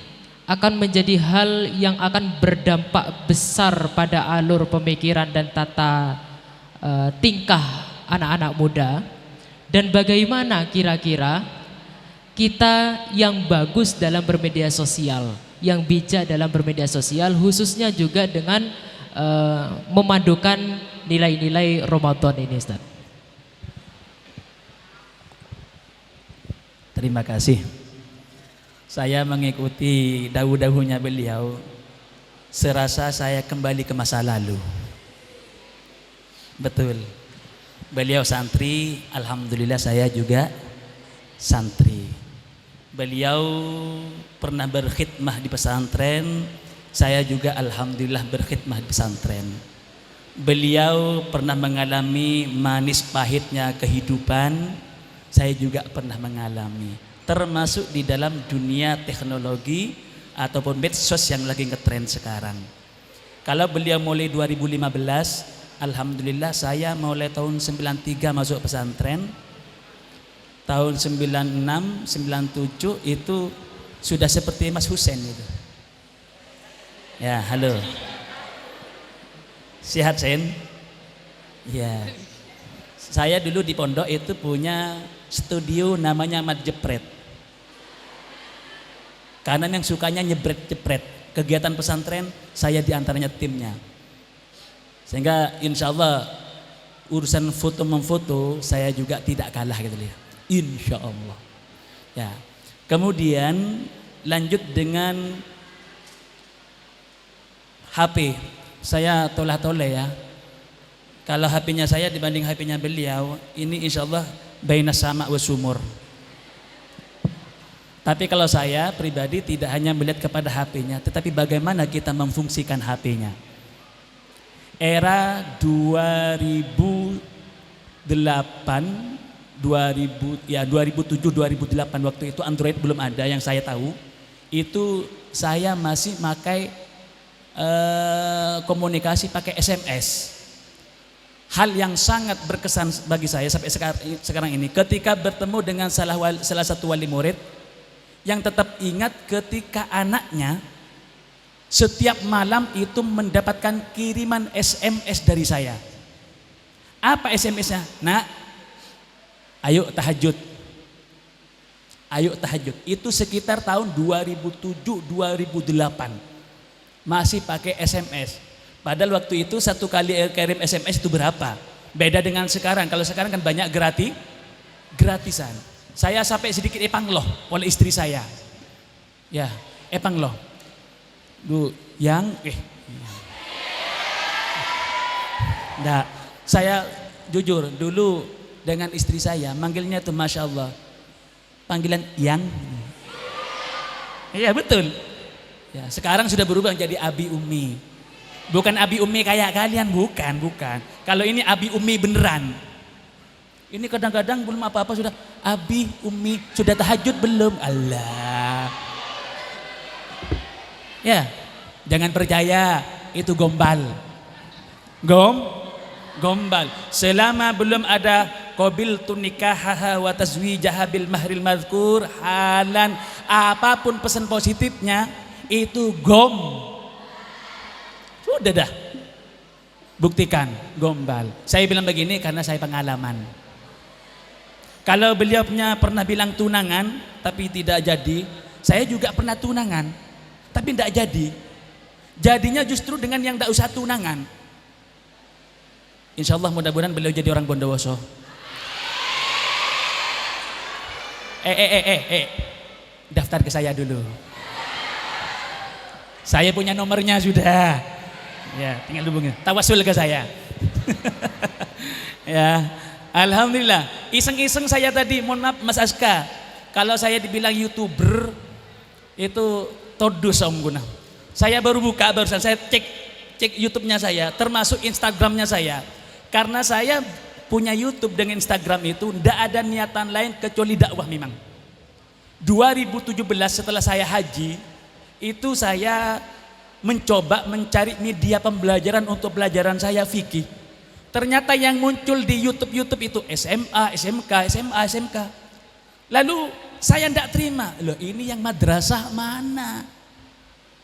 akan menjadi hal yang akan berdampak besar pada alur pemikiran dan tata tingkah anak-anak muda. Dan bagaimana kira-kira kita yang bagus dalam bermedia sosial, yang bijak dalam bermedia sosial, khususnya juga dengan memadukan nilai-nilai Ramadan ini Ustaz. Terima kasih. Saya mengikuti dahulu-dahulunya beliau, serasa saya kembali ke masa lalu. Betul. Beliau santri, alhamdulillah saya juga santri. Beliau pernah berkhidmah di pesantren, saya juga alhamdulillah berkhidmah di pesantren. Beliau pernah mengalami manis pahitnya kehidupan, saya juga pernah mengalami, termasuk di dalam dunia teknologi ataupun medsos yang lagi ngetrend sekarang. Kalau beliau mulai 2015, alhamdulillah saya mulai tahun 93 masuk pesantren. Tahun 96, 97 itu sudah seperti Mas Husen itu. Ya, halo. Sehat Sen? Ya. Saya dulu di pondok itu punya studio namanya Mat Jepret. Karena yang sukanya nyebret-jepret. Kegiatan pesantren saya diantaranya timnya. Sehingga insya Allah urusan foto memfoto saya juga tidak kalah gitu ya. Insya Allah. Ya. Kemudian lanjut dengan HP. Saya toleh-toleh ya. Kalau HP-nya saya dibanding HP-nya beliau, ini insya Allah baina sama wa sumur. Tapi kalau saya pribadi tidak hanya melihat kepada HP-nya, tetapi bagaimana kita memfungsikan HP-nya. Era 2007 2008 waktu itu Android belum ada yang saya tahu. Itu saya masih pakai komunikasi pakai SMS. Hal yang sangat berkesan bagi saya sampai sekarang ini, ketika bertemu dengan salah satu wali murid yang tetap ingat ketika anaknya setiap malam itu mendapatkan kiriman SMS dari saya. Apa SMS-nya? Nak, ayo tahajud. Ayo tahajud. Itu sekitar tahun 2007-2008. Masih pakai SMS. Padahal waktu itu satu kali kirim SMS itu berapa? Beda dengan sekarang. Kalau sekarang kan banyak gratisan. Saya sampai sedikit epangloh oleh istri saya. Ya, epangloh. Enggak, saya jujur dulu dengan istri saya manggilnya tuh Masya Allah panggilan yang. Iya betul ya, sekarang sudah berubah jadi Abi Umi. Bukan Abi Umi kayak kalian, bukan. Kalau ini Abi Umi beneran. Ini kadang-kadang belum apa-apa sudah Abi Umi, sudah tahajud belum? Allah. Ya, jangan percaya itu gombal. Gombal. Selama belum ada qabil tunikahaha wa tazwijaha bil mahril madhkur halan, apapun pesan positifnya itu sudah dah. Buktikan gombal. Saya bilang begini karena saya pengalaman. Kalau beliau pernah bilang tunangan tapi tidak jadi, saya juga pernah tunangan tapi tidak jadi. Jadinya justru dengan yang tidak usah tunangan. Insya Allah mudah-mudahan beliau jadi orang Bondowoso. Daftar ke saya dulu. Saya punya nomornya sudah. Ya, tinggal hubungi. Tawasul ke saya. Ya, alhamdulillah. Iseng-iseng saya tadi, mohon maaf Mas Aska. Kalau saya dibilang YouTuber itu todus om guna. Saya baru buka, barusan saya cek YouTube-nya saya, termasuk Instagram-nya saya. Karena saya punya YouTube dengan Instagram itu tidak ada niatan lain kecuali dakwah memang. 2017 setelah saya haji, itu saya mencoba mencari media pembelajaran untuk pelajaran saya fikih. Ternyata yang muncul di YouTube itu SMA, SMK, SMA, SMK. Lalu saya tidak terima, loh ini yang madrasah mana?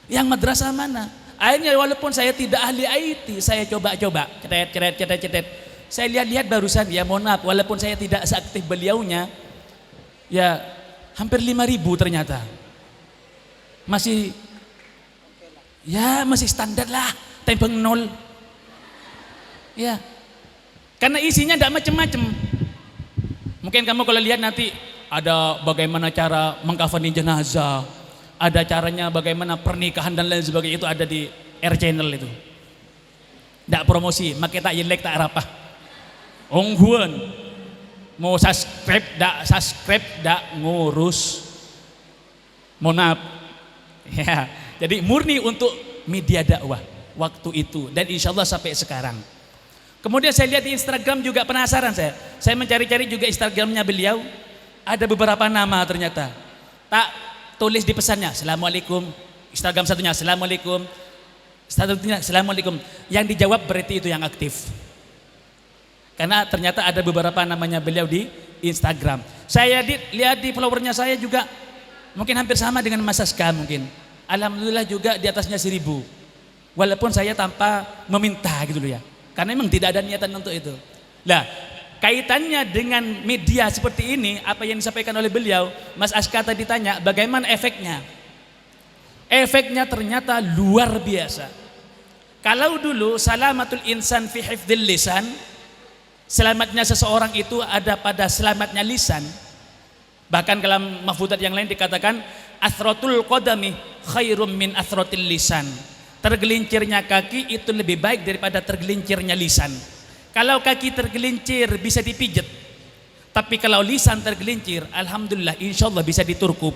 Yang madrasah mana? Akhirnya walaupun saya tidak ahli IT, saya coba-coba, cetet. Saya lihat-lihat barusan, ya mohon maaf, walaupun saya tidak seaktif beliaunya, ya hampir 5.000 ternyata. Masih standar lah, tempeng 0. Ya, karena isinya tidak macam-macam. Mungkin kamu kalau lihat nanti ada bagaimana cara mengkafani jenazah, ada caranya bagaimana pernikahan dan lain sebagainya, itu ada di R Channel itu. Tidak promosi, makanya tak jelek tak rapah. Ongguan, mau subscribe tak ngurus. Mohon maaf. Ya, jadi murni untuk media dakwah waktu itu dan insya Allah sampai sekarang. Kemudian saya lihat di Instagram juga penasaran saya mencari-cari juga Instagramnya beliau, ada beberapa nama ternyata. Tak tulis di pesannya, Assalamualaikum. Instagram satunya, Assalamualaikum. Satunya, Assalamualaikum. Yang dijawab berarti itu yang aktif. Karena ternyata ada beberapa namanya beliau di Instagram. Saya lihat di followernya saya juga mungkin hampir sama dengan Mas Aska mungkin. Alhamdulillah juga di atasnya 1.000. Walaupun saya tanpa meminta gitu loh ya. Karena memang tidak ada niatan untuk itu. Nah, kaitannya dengan media seperti ini, apa yang disampaikan oleh beliau, Mas Aska tadi tanya bagaimana efeknya. Efeknya ternyata luar biasa. Kalau dulu salamatul insan fi hifdzil lisan, selamatnya seseorang itu ada pada selamatnya lisan. Bahkan dalam mahfudzat yang lain dikatakan athratul qadami khairum min athratil lisan. Tergelincirnya kaki itu lebih baik daripada tergelincirnya lisan. Kalau kaki tergelincir bisa dipijat, tapi kalau lisan tergelincir, alhamdulillah insya Allah bisa diturkup.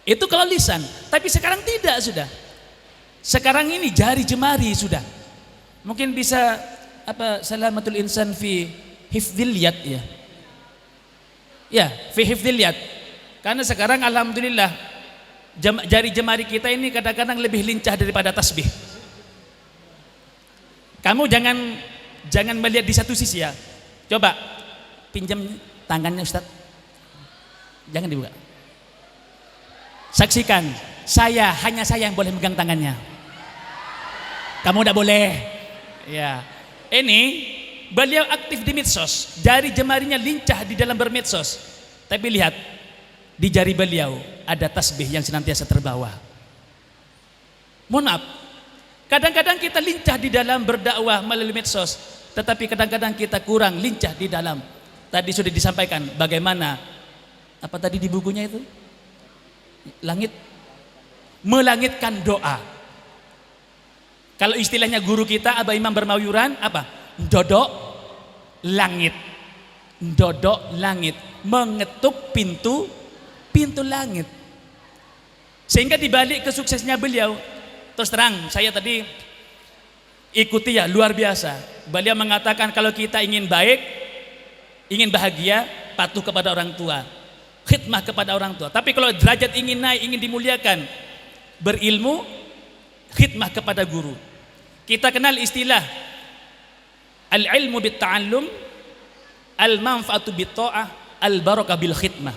Itu kalau lisan, tapi sekarang tidak sudah. Sekarang ini jari jemari sudah. Mungkin bisa salamatul insan fi hifdzil yad ya. Ya, fi hifdzil yad. Karena sekarang alhamdulillah jari jemari kita ini kadang-kadang lebih lincah daripada tasbih. Kamu jangan melihat di satu sisi ya. Coba pinjam tangannya Ustaz. Jangan dibuka. Saksikan, hanya saya yang boleh megang tangannya. Kamu tidak boleh. Ya. Ini beliau aktif di medsos. Jari jemarinya lincah di dalam bermedsos. Tapi lihat di jari beliau ada tasbih yang senantiasa terbawa. Mohon maaf, kadang-kadang kita lincah di dalam berdakwah melalui medsos, tetapi kadang-kadang kita kurang lincah di dalam. Tadi sudah disampaikan bagaimana, apa tadi di bukunya itu? Melangitkan doa. Kalau istilahnya guru kita Abah Imam Bermawuran apa? Dodok langit. Dodok langit, mengetuk pintu langit. Sehingga dibalik kesuksesnya beliau, terus terang saya tadi ikuti ya, luar biasa. Beliau mengatakan kalau kita ingin baik, ingin bahagia, patuh kepada orang tua, khidmah kepada orang tua. Tapi kalau derajat ingin naik, ingin dimuliakan, berilmu, khidmah kepada guru. Kita kenal istilah al-ilmu bit-ta'allum, al-manfaatu bit-ta'ah, al-barakah bil khidmah.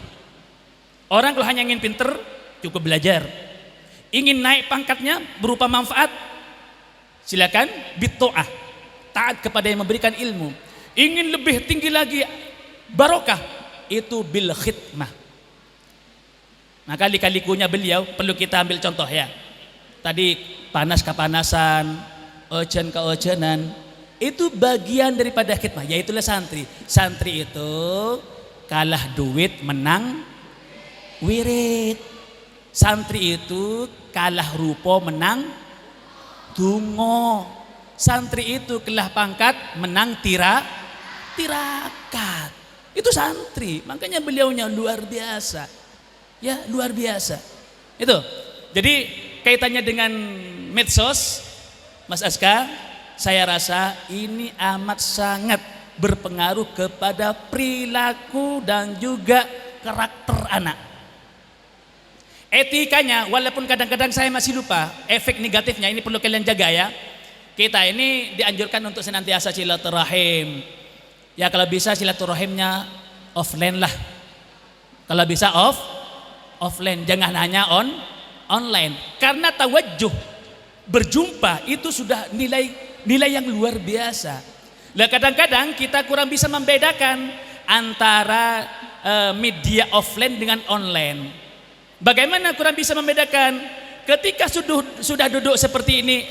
Orang kalau hanya ingin pinter, cukup belajar. Ingin naik pangkatnya berupa manfaat, silakan bit-ta'ah, taat kepada yang memberikan ilmu. Ingin lebih tinggi lagi barokah, itu bil khidmah. Nah, kali-kalikunya beliau perlu kita ambil contoh ya. Tadi panas kepanasan, ojen keojenan, itu bagian daripada khidmah, yaitulah santri. Santri itu kalah duit menang wirid. Santri itu kalah rupa menang tungo. Santri itu kalah pangkat menang tirakat. Itu santri. Makanya beliaunya luar biasa. Ya, luar biasa. Itu. Jadi kaitannya dengan medsos, Mas Aska, saya rasa ini amat sangat berpengaruh kepada perilaku dan juga karakter anak. Etikanya, walaupun kadang-kadang saya masih lupa, efek negatifnya ini perlu kalian jaga ya. kita ini dianjurkan untuk senantiasa silaturahim. Ya kalau bisa silaturahimnya offline lah. Kalau bisa offline, jangan hanya online. Karena tawajjuh berjumpa itu sudah nilai yang luar biasa. Lah kadang-kadang kita kurang bisa membedakan antara media offline dengan online. Bagaimana kurang bisa membedakan? Ketika sudah duduk seperti ini,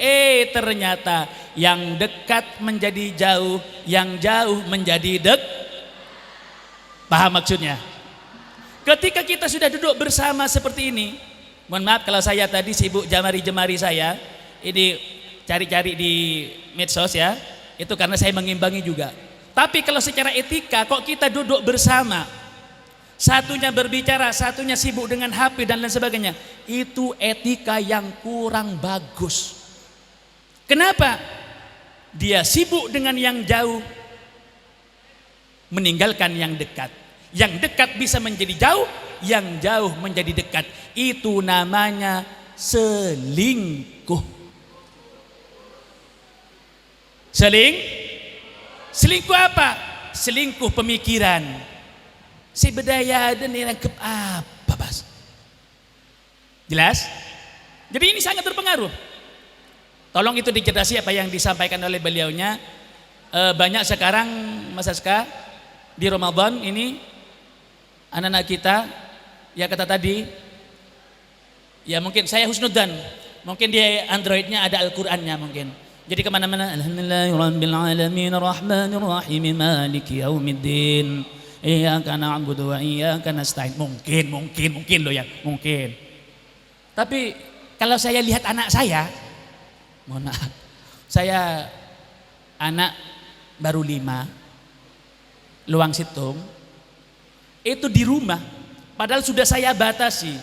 ternyata yang dekat menjadi jauh, yang jauh menjadi Paham maksudnya? Ketika kita sudah duduk bersama seperti ini, mohon maaf kalau saya tadi sibuk jemari saya, ini cari-cari di medsos ya, itu karena saya mengimbangi juga. Tapi kalau secara etika, kok kita duduk bersama, satunya berbicara, satunya sibuk dengan HP dan lain sebagainya, itu etika yang kurang bagus. Kenapa? Dia sibuk dengan yang jauh, meninggalkan yang dekat. Yang dekat bisa menjadi jauh, yang jauh menjadi dekat. Itu namanya selingkuh. Selingkuh apa? Selingkuh pemikiran. Si bedaya dan nangkep apa, Bas? Jelas? Jadi ini sangat berpengaruh. Tolong itu dicerasi apa yang disampaikan oleh beliaunya. Banyak sekarang Mas Aska di Ramadan ini anak-anak kita, ya kata tadi, ya mungkin saya husnudzan, mungkin di Androidnya ada Al-Qur'annya mungkin. Jadi kemana-mana, Alhamdulillahirrahmanirrahim, Ar-Rahmanirrahim, Maliki Yaumiddin, Iyyaka na'budu wa iyyaka nasta'in. Mungkin loh ya, mungkin. Tapi kalau saya lihat anak saya, mohon maaf, saya anak baru 5, Luang Situng, itu di rumah, padahal sudah saya batasi.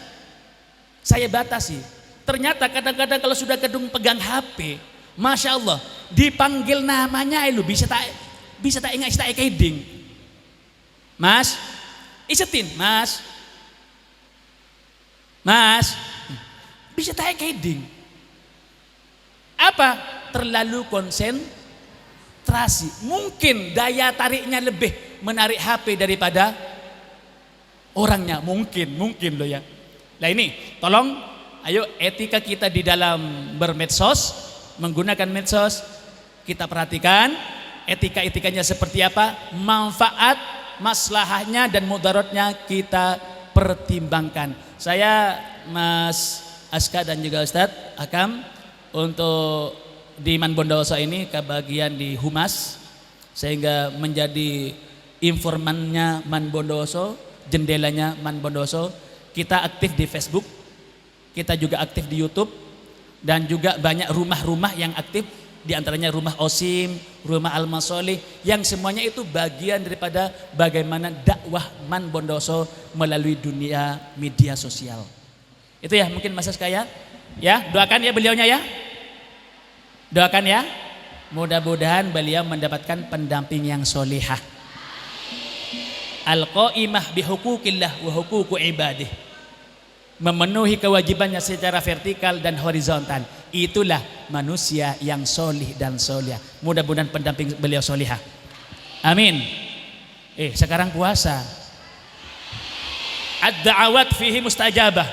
Ternyata kadang-kadang kalau sudah kedung pegang HP, Masya Allah, dipanggil namanya lu bisa tak ingat tak keding. Mas, isetin, Mas, bisa tak keding. Apa? Terlalu konsentrasi. Mungkin daya tariknya lebih menarik HP daripada orangnya. Mungkin loh ya. Nah ini, tolong, ayo etika kita di dalam bermedsos, menggunakan medsos, kita perhatikan etika-etikanya seperti apa, manfaat, maslahahnya dan mudaratnya kita pertimbangkan. Saya Mas Aska dan juga Ustadz Akam untuk di Man Bondowoso ini kebagian di Humas, sehingga menjadi informannya Man Bondowoso, jendelanya Man Bondowoso. Kita aktif di Facebook, kita juga aktif di YouTube, dan juga banyak rumah-rumah yang aktif, diantaranya rumah Osim, rumah Al-Masolih, yang semuanya itu bagian daripada bagaimana dakwah Man Bondowoso melalui dunia media sosial. Itu ya mungkin Mas Aska ya, doakan ya beliaunya ya, doakan ya, mudah-mudahan beliau mendapatkan pendamping yang solihah, al-qaimah bihukukillah wa hukuku ibadih, memenuhi kewajibannya secara vertikal dan horizontal. Itulah manusia yang solih dan solihah. Mudah-mudahan pendamping beliau solihah. Amin. Sekarang puasa, ad-da'awat fihi mustajabah.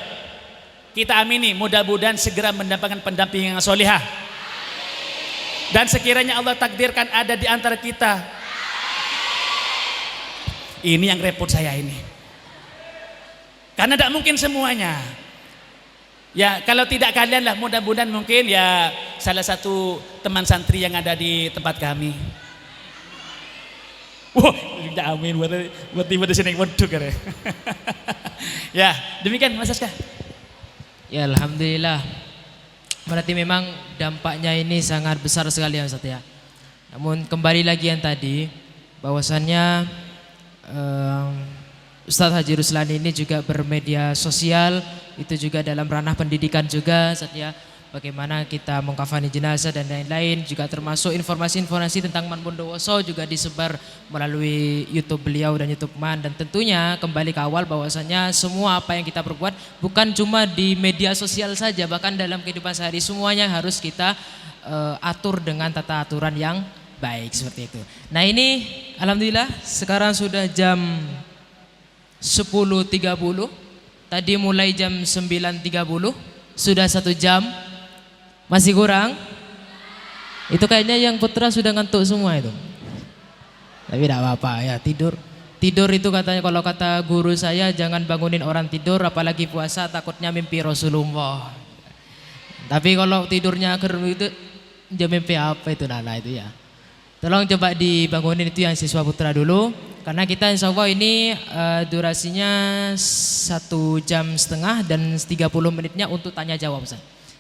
Kita amini, mudah-mudahan segera mendapatkan pendamping yang solihah. Dan sekiranya Allah takdirkan ada di antara kita, ini yang repot saya ini, karena tidak mungkin semuanya. Ya kalau tidak kalian lah, mudah-mudahan mungkin ya salah satu teman santri yang ada di tempat kami. Wah, amin buat tiba di sini waduh kare. Ya, demikian Mas Aska. Ya alhamdulillah. Berarti memang dampaknya ini sangat besar sekali ya Ustaz ya. Namun kembali lagi yang tadi, bahwasannya Ustadz Haji Ruslan ini juga bermedia sosial, itu juga dalam ranah pendidikan juga Ustadz ya. Bagaimana kita mengkafani jenazah dan lain-lain, juga termasuk informasi-informasi tentang Man Bondowoso juga disebar melalui YouTube beliau dan YouTube Man. Dan tentunya kembali ke awal bahwasannya semua apa yang kita perbuat bukan cuma di media sosial saja, bahkan dalam kehidupan sehari semuanya harus kita atur dengan tata aturan yang baik seperti itu. Nah ini alhamdulillah sekarang sudah jam 10.30. Tadi mulai jam 9.30. Sudah 1 jam. Masih kurang? Itu kayaknya yang putra sudah ngantuk semua itu. Tapi tidak apa-apa ya, tidur. Tidur itu katanya, kalau kata guru saya, jangan bangunin orang tidur apalagi puasa, takutnya mimpi Rasulullah. Tapi kalau tidurnya itu dia mimpi apa itu Nana itu ya. Tolong coba dibangunin itu yang siswa putra dulu, karena kita insya Allah ini durasinya 1,5 jam dan 30 menitnya untuk tanya jawab.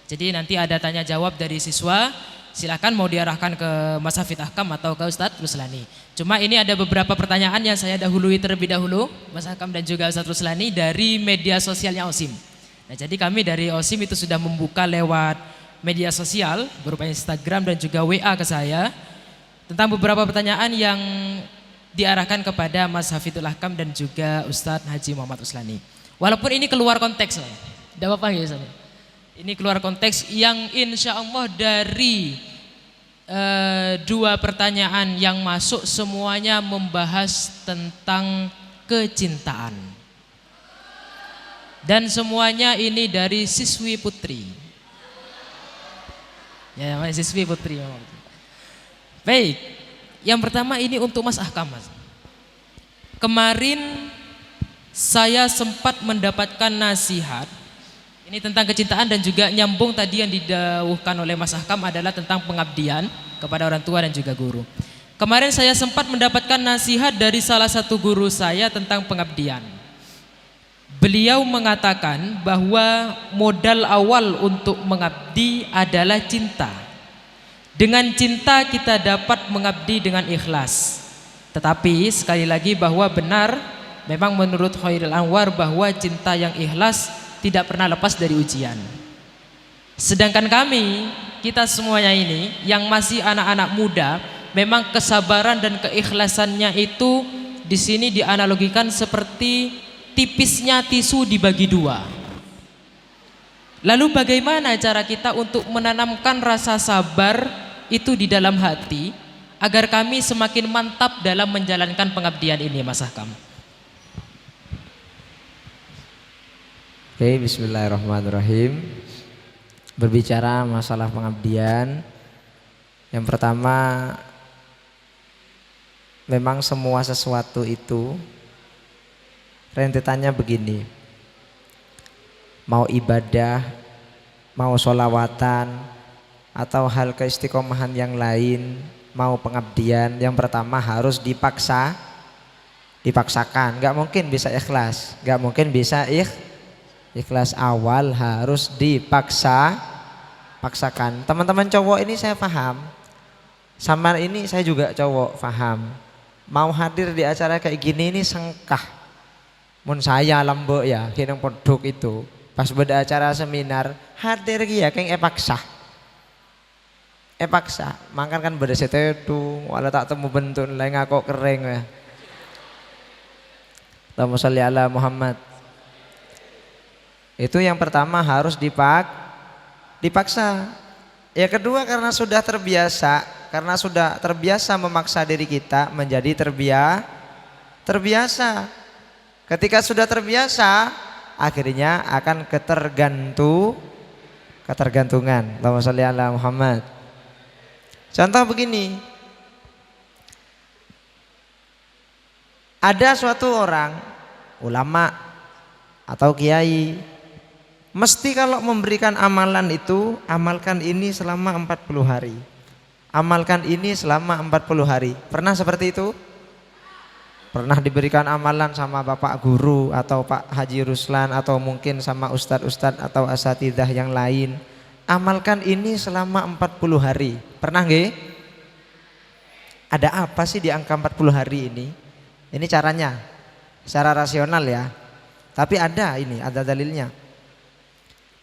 Jadi nanti ada tanya jawab dari siswa. Silakan mau diarahkan ke Mas Hafidh Ahkam atau ke Ustadz Ruslani. Cuma ini ada beberapa pertanyaan yang saya dahului terlebih dahulu, Mas Ahkam dan juga Ustadz Ruslani, dari media sosialnya OSIM. Nah jadi kami dari OSIM itu sudah membuka lewat media sosial berupa Instagram dan juga WA ke saya tentang beberapa pertanyaan yang diarahkan kepada Mas Hafidhul Ahkam dan juga Ustadz Haji Muhammad Ruslani. Walaupun ini keluar konteks, tidak apa-apa ya Ustadz. Ini keluar konteks yang insya Allah dari 2 pertanyaan yang masuk semuanya membahas tentang kecintaan. Dan semuanya ini dari siswi putri. Ya, siswi putri. Baik, yang pertama ini untuk Mas Ahkam. Kemarin saya sempat mendapatkan nasihat. Ini tentang kecintaan dan juga nyambung tadi yang didawuhkan oleh Mas Ahkam adalah tentang pengabdian kepada orang tua dan juga guru. Kemarin saya sempat mendapatkan nasihat dari salah satu guru saya tentang pengabdian. Beliau mengatakan bahwa modal awal untuk mengabdi adalah cinta. Dengan cinta kita dapat mengabdi dengan ikhlas. Tetapi sekali lagi bahwa benar, memang menurut Khairul Anwar bahwa cinta yang ikhlas tidak pernah lepas dari ujian. Sedangkan kami, kita semuanya ini yang masih anak-anak muda, memang kesabaran dan keikhlasannya itu di sini dianalogikan seperti tipisnya tisu dibagi 2. Lalu bagaimana cara kita untuk menanamkan rasa sabar itu di dalam hati agar kami semakin mantap dalam menjalankan pengabdian ini, Mas Ahkam? Oke, bismillahirrahmanirrahim. Berbicara masalah pengabdian, yang pertama, memang semua sesuatu itu rentetannya begini. Mau ibadah, mau sholawatan, atau hal keistiqomahan yang lain, mau pengabdian, yang pertama harus dipaksakan. Gak mungkin bisa ikhlas, gak mungkin bisa ikhlas, awal harus paksakan. Teman-teman cowok ini saya paham, sama ini saya juga cowok paham. Mau hadir di acara kayak gini ini sengkah. Mun saya lambok ya, kinang podok itu pas beda acara seminar hadir ya kayak paksa. Makan kan beda setetu, wala tak temu bentuk lain ngakok kering ya. Allahumma sholli ala Muhammad. Itu yang pertama harus dipaksa. Yang kedua karena sudah terbiasa memaksa diri kita menjadi terbiasa. Ketika sudah terbiasa, akhirnya akan ketergantungan. Allahumma sholli ala Muhammad. Contoh begini. Ada suatu orang ulama atau kiai, mesti kalau memberikan amalan itu, amalkan ini selama 40 hari. Amalkan ini selama 40 hari. Pernah seperti itu? Pernah diberikan amalan sama Bapak Guru atau Pak Haji Ruslan atau mungkin sama ustadz-ustadz atau asatidzah yang lain. Amalkan ini selama 40 hari. Pernah nggih? Ada apa sih di angka 40 hari ini? Ini caranya. Secara rasional ya. Tapi ada dalilnya.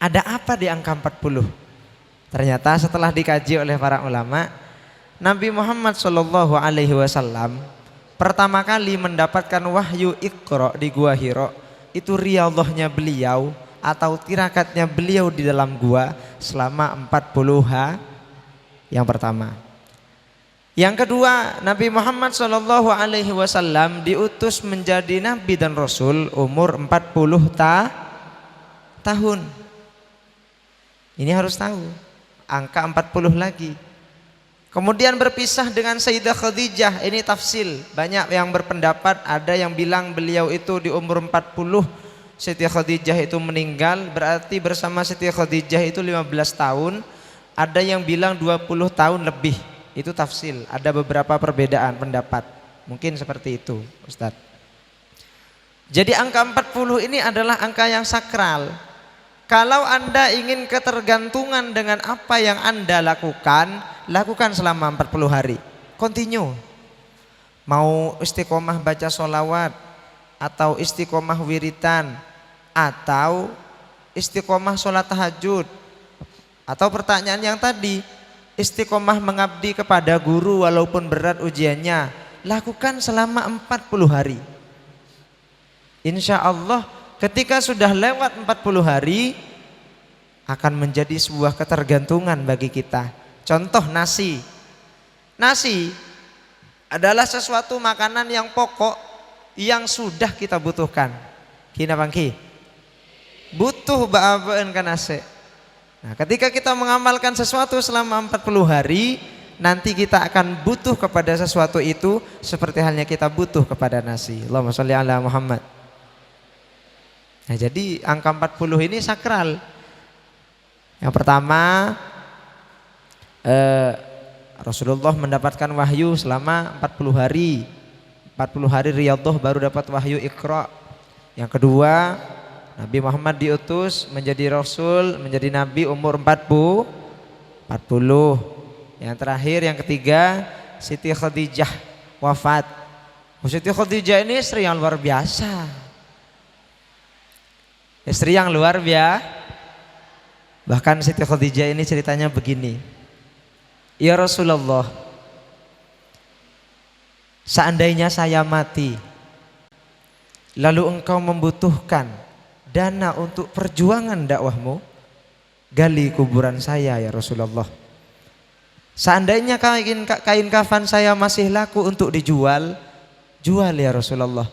Ada apa di angka 40? Ternyata setelah dikaji oleh para ulama, Nabi Muhammad SAW pertama kali mendapatkan wahyu Iqra di Gua Hira, itu riyadhahnya beliau atau tirakatnya beliau di dalam gua selama 40 Yang pertama. Yang kedua, Nabi Muhammad SAW diutus menjadi nabi dan rasul umur 40 tahun. Ini harus tahu, angka 40 lagi. Kemudian berpisah dengan Sayyidah Khadijah, ini tafsil. Banyak yang berpendapat, ada yang bilang beliau itu di umur 40 Siti Khadijah itu meninggal, berarti bersama Siti Khadijah itu 15 tahun. Ada yang bilang 20 tahun lebih. Itu tafsil, ada beberapa perbedaan pendapat. Mungkin seperti itu, Ustadz. Jadi angka 40 ini adalah angka yang sakral. Kalau Anda ingin ketergantungan dengan apa yang Anda lakukan, lakukan selama 40 hari. Continue. Mau istiqomah baca sholawat, atau istiqomah wiritan, atau istiqomah sholat tahajud, atau pertanyaan yang tadi, istiqomah mengabdi kepada guru walaupun berat ujiannya, lakukan selama 40 hari. Insya Allah ketika sudah lewat 40 hari akan menjadi sebuah ketergantungan bagi kita. Contoh nasi. Nasi adalah sesuatu makanan yang pokok yang sudah kita butuhkan. Kina bangki butuh ba'abaan kan nasi. Nah, ketika kita mengamalkan sesuatu selama 40 hari, nanti kita akan butuh kepada sesuatu itu seperti halnya kita butuh kepada nasi. Allahumma sholli ala Muhammad. Nah, jadi angka 40 ini sakral. Yang pertama, Rasulullah mendapatkan wahyu selama 40 hari. 40 hari riyadhah baru dapat wahyu Iqra. Yang kedua, Nabi Muhammad diutus menjadi Rasul, menjadi Nabi umur 40. Yang terakhir, yang ketiga, Siti Khadijah wafat. Siti Khadijah ini istri yang luar biasa. Istri yang luar biasa. Bahkan Siti Khadijah ini ceritanya begini. Ya Rasulullah, seandainya saya mati, lalu engkau membutuhkan dana untuk perjuangan dakwahmu, gali kuburan saya ya Rasulullah. Seandainya kain kafan saya masih laku untuk dijual, jual ya Rasulullah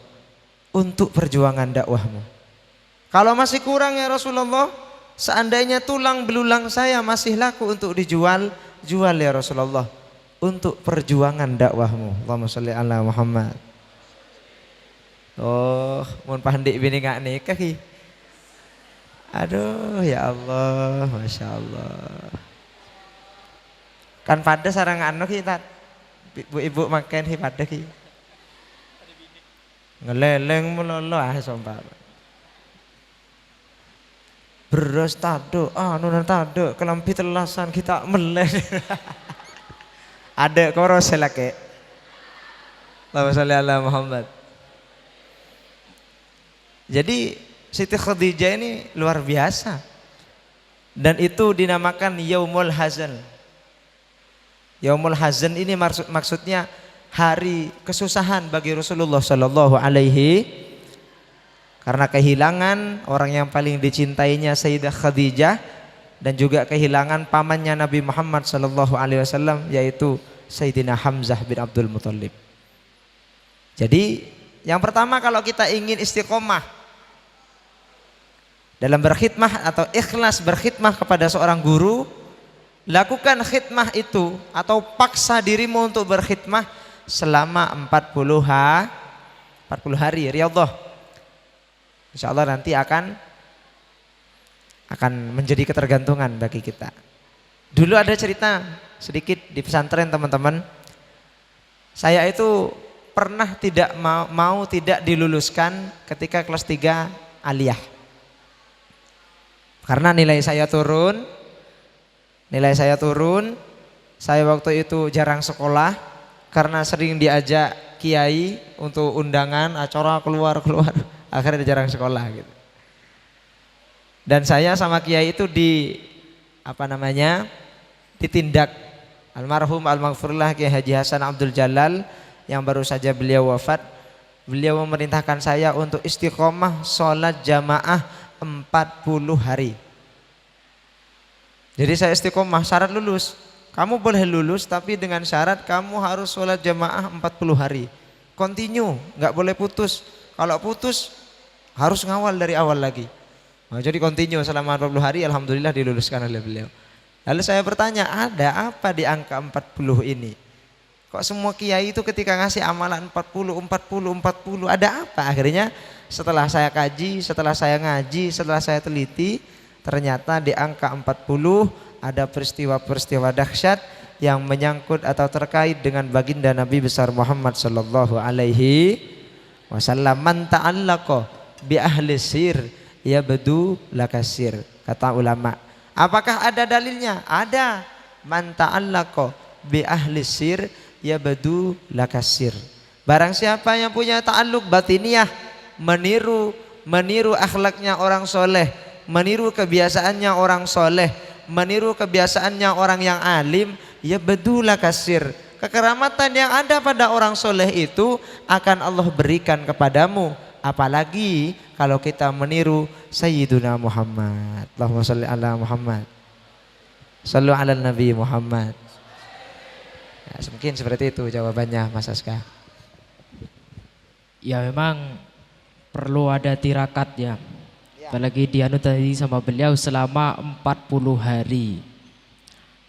untuk perjuangan dakwahmu. Kalau masih kurang ya Rasulullah, seandainya tulang belulang saya masih laku untuk dijual, jual ya Rasulullah untuk perjuangan dakwahmu. Allahumma sholli ala Muhammad. Oh, mun pandik bini gak nikah ki. Aduh ya Allah, Masya Allah. Kan pada sarang anu kita ibu-ibu makan hi pada ki. Ngeleleng melolo ah sumpah. Beras tado, nunan tado, kelampi telasan kita meleh. Ada korosel lagi. Allahumma sholli ala Muhammad. Jadi Siti Khadijah ini luar biasa. Dan itu dinamakan Yaumul Hazan. Yaumul Hazan ini maksudnya hari kesusahan bagi Rasulullah Sallallahu Alaihi. Karena kehilangan orang yang paling dicintainya Sayyidah Khadijah dan juga kehilangan pamannya Nabi Muhammad Sallallahu Alaihi Wasallam yaitu Sayyidina Hamzah bin Abdul Muthalib. Jadi yang pertama kalau kita ingin istiqomah dalam berkhidmah atau ikhlas berkhidmah kepada seorang guru, lakukan khidmah itu atau paksa dirimu untuk berkhidmah selama 40 hari riyadhah. Insyaallah nanti akan menjadi ketergantungan bagi kita. Dulu ada cerita sedikit di pesantren teman-teman. Saya itu pernah tidak mau tidak diluluskan ketika kelas 3 aliyah. Karena nilai saya turun, saya waktu itu jarang sekolah karena sering diajak kiai untuk undangan acara keluar, akhirnya jarang sekolah gitu. Dan saya sama kiai itu ditindak. Almarhum almaghfirullah Kiai Haji Hasan Abdul Jalal yang baru saja beliau wafat, beliau memerintahkan saya untuk istiqomah sholat jamaah 40 hari. Jadi saya istiqomah, syarat lulus Kamu boleh lulus tapi dengan syarat kamu harus sholat jamaah 40 hari. Continue, nggak boleh putus. Kalau putus harus ngawal dari awal lagi. Nah, jadi continue selama 40 hari, alhamdulillah diluluskan oleh beliau. Lalu saya bertanya, ada apa di angka 40 ini? Kok semua kiai itu ketika ngasih amalan 40, 40, 40, ada apa? Akhirnya setelah saya kaji, setelah saya ngaji, setelah saya teliti, ternyata di angka 40 ada peristiwa-peristiwa dahsyat yang menyangkut atau terkait dengan baginda Nabi besar Muhammad sallallahu alaihi wasallam. Man ta'allaqa bi ahli sir yabdu lakasir, kata ulama. Apakah ada dalilnya? Ada. Man ta'allaqa bi ahli sir yabdu lakasir. Barang siapa yang punya ta'alluq batiniyah, meniru akhlaknya orang soleh, meniru kebiasaannya orang soleh, meniru kebiasaannya orang yang alim, yabdu lakasir. Kekeramatan yang ada pada orang soleh itu akan Allah berikan kepadamu. Apalagi kalau kita meniru Sayyiduna Muhammad. Allahumma sholli ala Muhammad. Shallu ala Nabi Muhammad. Ya, mungkin seperti itu jawabannya Mas Aska. Ya memang perlu ada tirakat ya. Apalagi dianut tadi sama beliau selama 40 hari.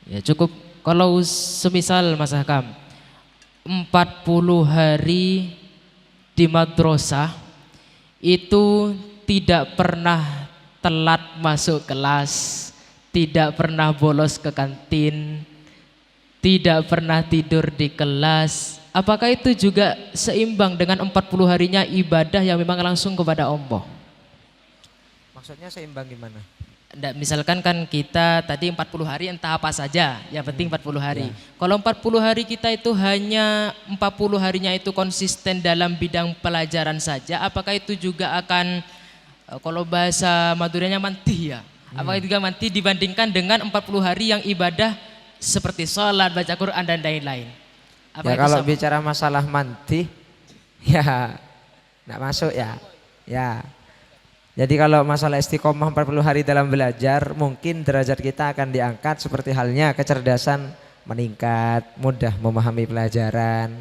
Ya cukup kalau semisal Mas Hakam 40 hari di madrasah itu tidak pernah telat masuk kelas, tidak pernah bolos ke kantin, tidak pernah tidur di kelas. Apakah itu juga seimbang dengan 40 harinya ibadah yang memang langsung kepada Allah? Maksudnya seimbang gimana? Nggak, misalkan kan kita tadi 40 hari entah apa saja, yang penting 40 hari. Kalau 40 hari kita itu hanya 40 harinya itu konsisten dalam bidang pelajaran saja, apakah itu juga akan kalau bahasa Maduranya mantih ya? Apakah itu juga mantih dibandingkan dengan 40 hari yang ibadah seperti sholat, baca Quran dan lain-lain? Ya kalau bicara masalah mantih, ya nggak masuk ya. Ya. Jadi kalau masalah istiqomah 40 hari dalam belajar, mungkin derajat kita akan diangkat seperti halnya kecerdasan meningkat, mudah memahami pelajaran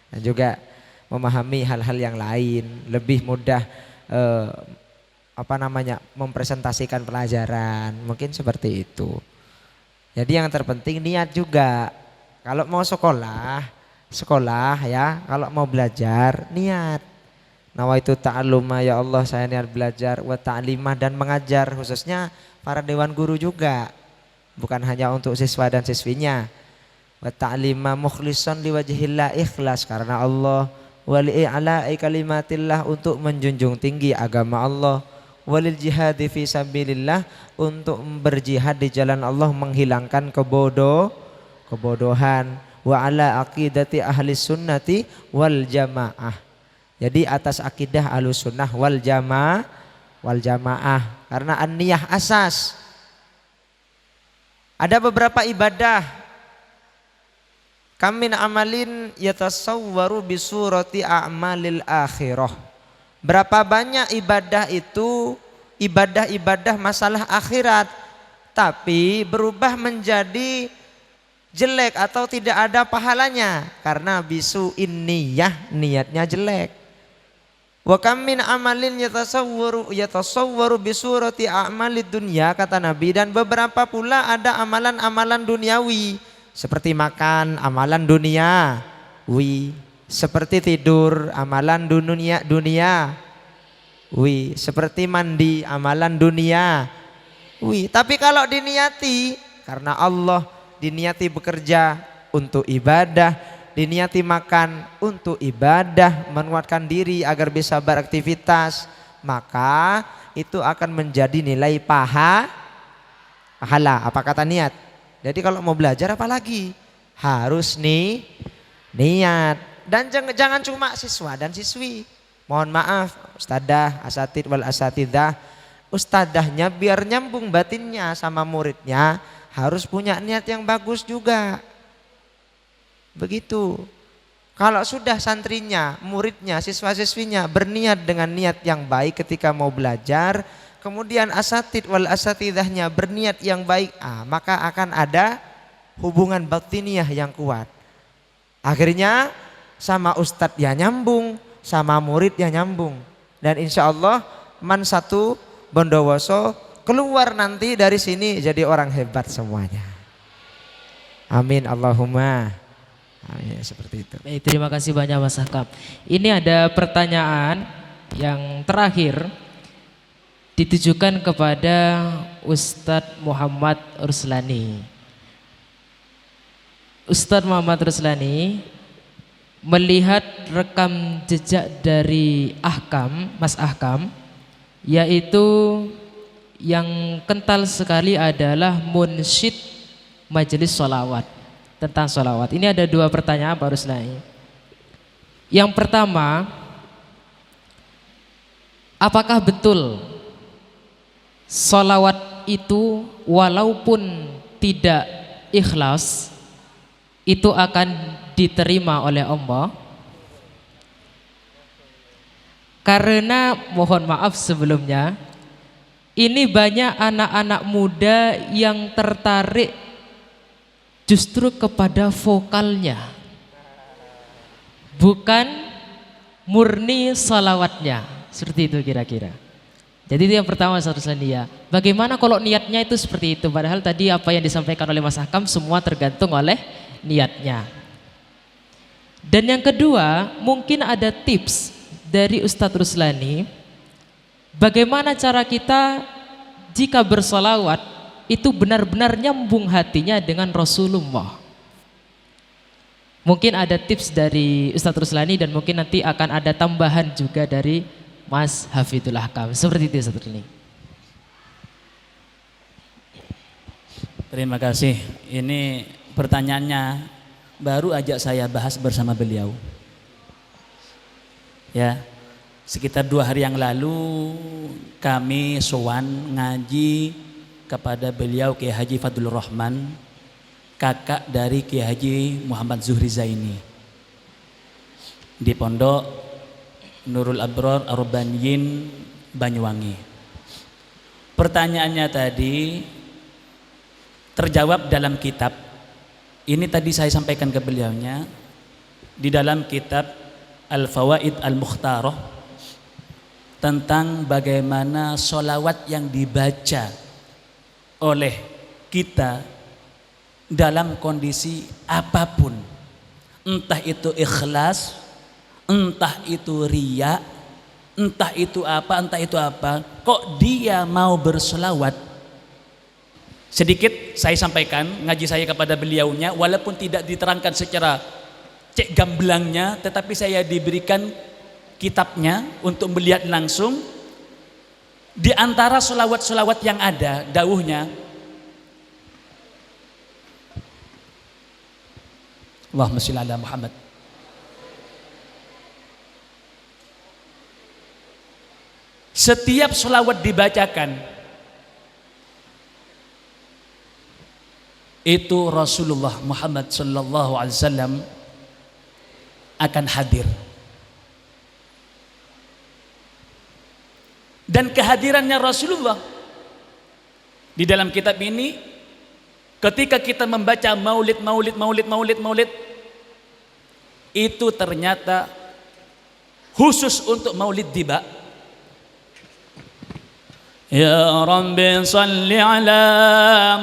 dan juga memahami hal-hal yang lain, lebih mudah mempresentasikan pelajaran, mungkin seperti itu. Jadi yang terpenting niat juga. Kalau mau sekolah ya, kalau mau belajar niat. Nawaitu ta'alluma, ya Allah saya niat belajar, wa ta'limah dan mengajar, khususnya para dewan guru juga, bukan hanya untuk siswa dan siswinya. Wa ta'limah mukhlishan liwajhillah, ikhlas karena Allah, wa li'a'la'i kalimatillah untuk menjunjung tinggi agama Allah, walil jihadi fi sabilillah untuk berjihad di jalan Allah menghilangkan kebodohan, wa ala aqidati ahli sunnati wal jamaah. Jadi atas akidah Ahlussunnah wal jamaah karena an-niyah asas. Ada beberapa ibadah kam min amalin yatasawwaru bi surati a'malil akhirah. Berapa banyak ibadah itu ibadah-ibadah masalah akhirat tapi berubah menjadi jelek atau tidak ada pahalanya karena bisu inniyah, niatnya jelek. Wa kam min amalin yatasawwaru bi surati a'malid dunya, kata Nabi, dan beberapa pula ada amalan-amalan duniawi seperti makan, amalan duniawi, seperti tidur, amalan duniawi, seperti mandi, amalan duniawi. Tapi kalau diniati karena Allah, diniati bekerja untuk ibadah, diniati makan untuk ibadah, menguatkan diri agar bisa beraktivitas, maka itu akan menjadi nilai pahala. Apa kata niat? Jadi kalau mau belajar apalagi harus niat. Dan jangan cuma siswa dan siswi. Mohon maaf, ustadzah, asatid wal asatidah, ustadzahnya biar nyambung batinnya sama muridnya harus punya niat yang bagus juga. Begitu. Kalau sudah santrinya, muridnya, siswa-siswinya berniat dengan niat yang baik ketika mau belajar, kemudian asatid wal asatidahnya berniat yang baik, maka akan ada hubungan batiniah yang kuat. Akhirnya sama ustadz ya nyambung, sama murid ya nyambung. Dan insya Allah man satu Bondowoso keluar nanti dari sini jadi orang hebat semuanya. Amin Allahumma. Amin, seperti itu. Baik, terima kasih banyak Mas Hakam. Ini ada pertanyaan yang terakhir ditujukan kepada Ustadz Muhammad Ruslani. Ustadz Muhammad Ruslani melihat rekam jejak dari Mas Ahkam, yaitu yang kental sekali adalah munsyid majelis sholawat, tentang sholawat. Ini ada dua pertanyaan Pak Ruslani. Yang pertama, apakah betul sholawat itu walaupun tidak ikhlas itu akan diterima oleh Allah? Karena mohon maaf sebelumnya, ini banyak anak-anak muda yang tertarik justru kepada vokalnya, bukan murni salawatnya. Seperti itu kira-kira. Jadi itu yang pertama Ustaz Ruslani ya. Bagaimana kalau niatnya itu seperti itu? Padahal tadi apa yang disampaikan oleh Mas Hakam semua tergantung oleh niatnya. Dan yang kedua, mungkin ada tips dari Ustadz Ruslani, bagaimana cara kita jika bersolawat itu benar-benar nyambung hatinya dengan Rasulullah. Mungkin ada tips dari Ustadz Ruslani dan mungkin nanti akan ada tambahan juga dari Mas Hafidhul Ahkam. Seperti itu Ustadz Ruslani. Terima kasih. Ini pertanyaannya baru aja saya bahas bersama beliau. Ya, sekitar 2 hari yang lalu kami sowan ngaji kepada beliau Kiai Haji Fadlur Rahman, kakak dari Kiai Haji Muhammad Zuhri Zaini, di Pondok Nurul Abrar Ar-Rabbaniyin Banyuwangi. Pertanyaannya tadi terjawab dalam kitab. Ini tadi saya sampaikan ke beliaunya di dalam kitab Al-Fawaid Al-Mukhtarah tentang bagaimana sholawat yang dibaca oleh kita dalam kondisi apapun, entah itu ikhlas, entah itu riya, entah itu apa, kok dia mau bersolawat. Sedikit saya sampaikan ngaji saya kepada beliaunya, walaupun tidak diterangkan secara cek gamblangnya, tetapi saya diberikan kitabnya untuk melihat langsung. Di antara solawat-solawat yang ada, dawuhnya Allahumma sholli ala Muhammad. Setiap solawat dibacakan itu Rasulullah Muhammad sallallahu alaihi wasallam akan hadir. Dan kehadirannya Rasulullah di dalam kitab ini, ketika kita membaca maulid itu ternyata khusus untuk maulid tiba. Ya Rabbi salli ala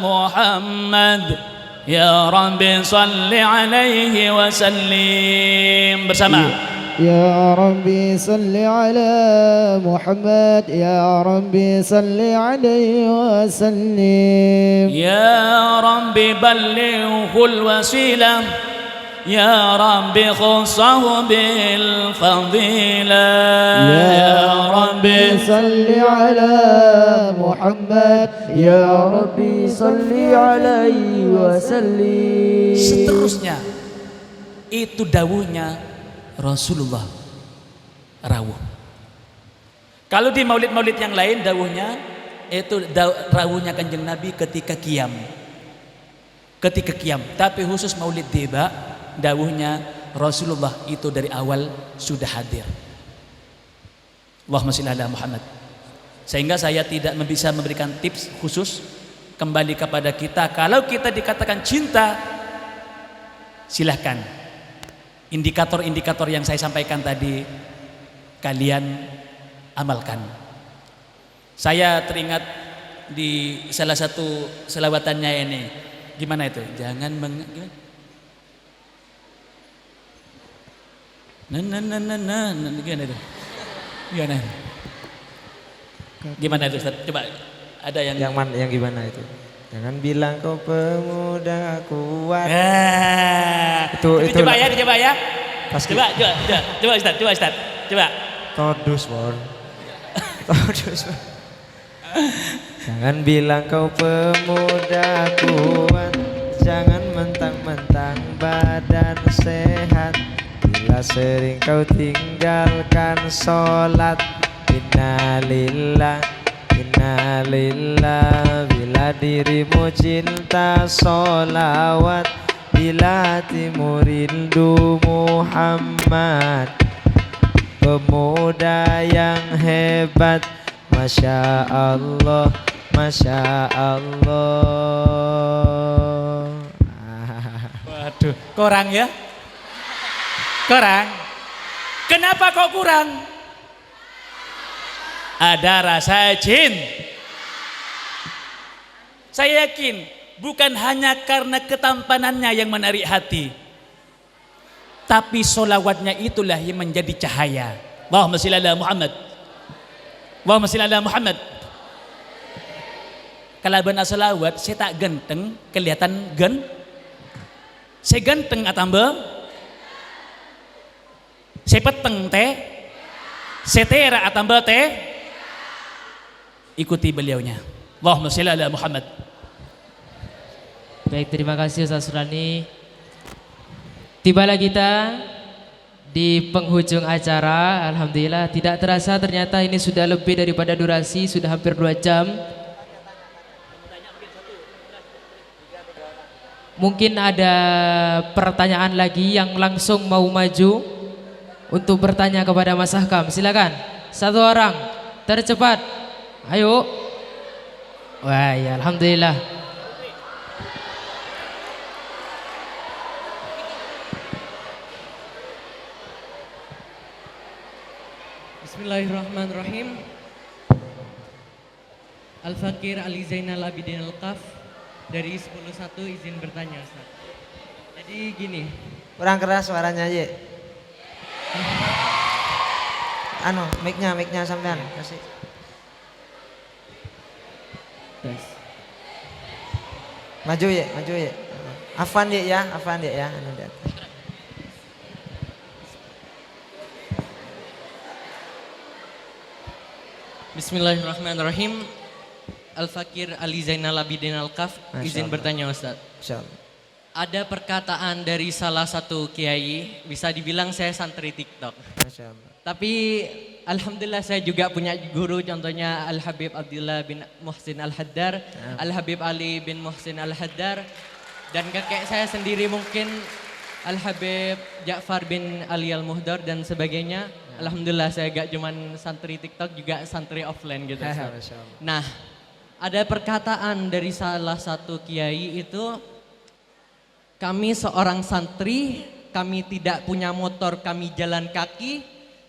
Muhammad, Ya Rabbi salli alaihi wa sallim. Bersama Ya Rabbi salli ala Muhammad, Ya Rabbi salli alaihi wa sallim. Ya Rabbi ballighul wasilah, Ya Rabbi khussahu bil fadilah. Ya Rabbi salli ala Muhammad, Ya Rabbi salli alaihi wa sallim. Seterusnya itu dawuhnya Rasulullah rawuh. Kalau di maulid-maulid yang lain dawuhnya itu rawuhnya Kanjeng Nabi ketika qiyam. Ketika qiyam, tapi khusus maulid tiba dawuhnya Rasulullah itu dari awal sudah hadir. Allahumma sholli ala Muhammad. Sehingga saya tidak bisa memberikan tips khusus kembali kepada kita. Kalau kita dikatakan cinta, silahkan indikator-indikator yang saya sampaikan tadi kalian amalkan. Saya teringat di salah satu selawatannya ini, gimana itu? Jangan gimana itu? Gimana itu Ustaz? Coba ada yang mana, yang gimana itu? Jangan bilang kau pemuda kuat. Itu coba ya, coba ya. Pasti. Coba Ustaz. Coba. Todus, Bor. Todus. Jangan bilang kau pemuda kuat, jangan mentang-mentang badan sehat. Bila sering kau tinggalkan sholat, innalillah, innalillah. Bila dirimu cinta sholawat, bila hatimu rindu Muhammad, pemuda yang hebat. Masya Allah, Masya Allah. Waduh, kurang ya? Kurang? Kenapa kok kurang? Ada rasa jin. Saya yakin bukan hanya karena ketampanannya yang menarik hati, tapi solawatnya itulah yang menjadi cahaya. Allahumma sholli ala Muhammad. Allahumma sholli ala Muhammad. Kalau benar selawat, saya tak ganteng, kelihatan saya ganteng atamba, saya peteng teh, saya tera atamba teh. Ikuti beliaunya. Allahumma sholli ala Muhammad. Baik, terima kasih Ustaz Surani. Tibalah kita di penghujung acara. Alhamdulillah, tidak terasa ternyata ini sudah lebih daripada durasi, sudah hampir 2 jam. Mungkin ada pertanyaan lagi yang langsung mau maju untuk bertanya kepada Mas Ahkam. Silakan, 1 orang tercepat. Ayo. Wah, ya alhamdulillah. Bismillahirrahmanirrahim. Al-Fakir Ali Zainal Abidin Al-Qaf dari 10.1 izin bertanya, Ustaz. Jadi gini. Kurang keras suaranya aja. Mic-nya sampean kasih. Tes. Maju ya. Afan ya. Bismillahirrahmanirrahim. Al-Fakir Ali Zainal Abidin Al-Qaf izin bertanya, Ustaz. Insyaallah. Ada perkataan dari salah satu kiai, bisa dibilang saya santri TikTok. Masya Allah. Tapi alhamdulillah saya juga punya guru, contohnya Al-Habib Abdullah bin Muhsin Al-Haddar, Al-Habib Ali bin Muhsin Al-Haddar, dan kakek saya sendiri mungkin Al-Habib Ja'far bin Ali Al-Muhdar dan sebagainya. Alhamdulillah saya gak cuman santri TikTok, juga santri offline gitu. Nah, ada perkataan dari salah satu kiai itu, kami seorang santri, kami tidak punya motor, kami jalan kaki,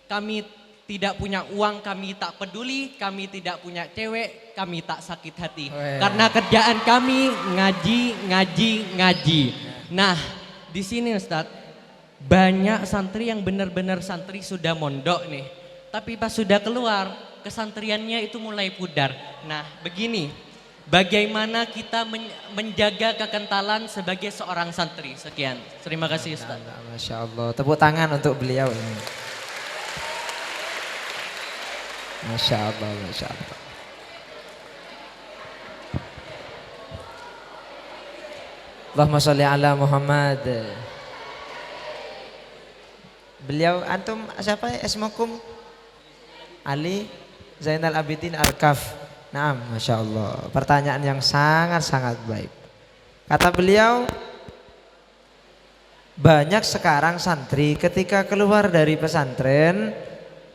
kami tidak punya uang, kami tak peduli, kami tidak punya cewek, kami tak sakit hati. Karena kerjaan kami ngaji. Nah, di sini Ustadz, banyak santri yang benar-benar santri sudah mondok nih, tapi pas sudah keluar kesantriannya itu mulai pudar. Nah begini, bagaimana kita menjaga kekentalan sebagai seorang santri? Sekian, terima kasih Ustaz. Masya Allah, tepuk tangan untuk beliau ini. Masya Allah, Masya Allah. Allahumma sholli ala Muhammad. Beliau antum siapa ya? Ismukum? Ali Zainal Abidin Al-Qaf. Naam, Masya Allah. Pertanyaan yang sangat-sangat baik. Kata beliau, banyak sekarang santri ketika keluar dari pesantren,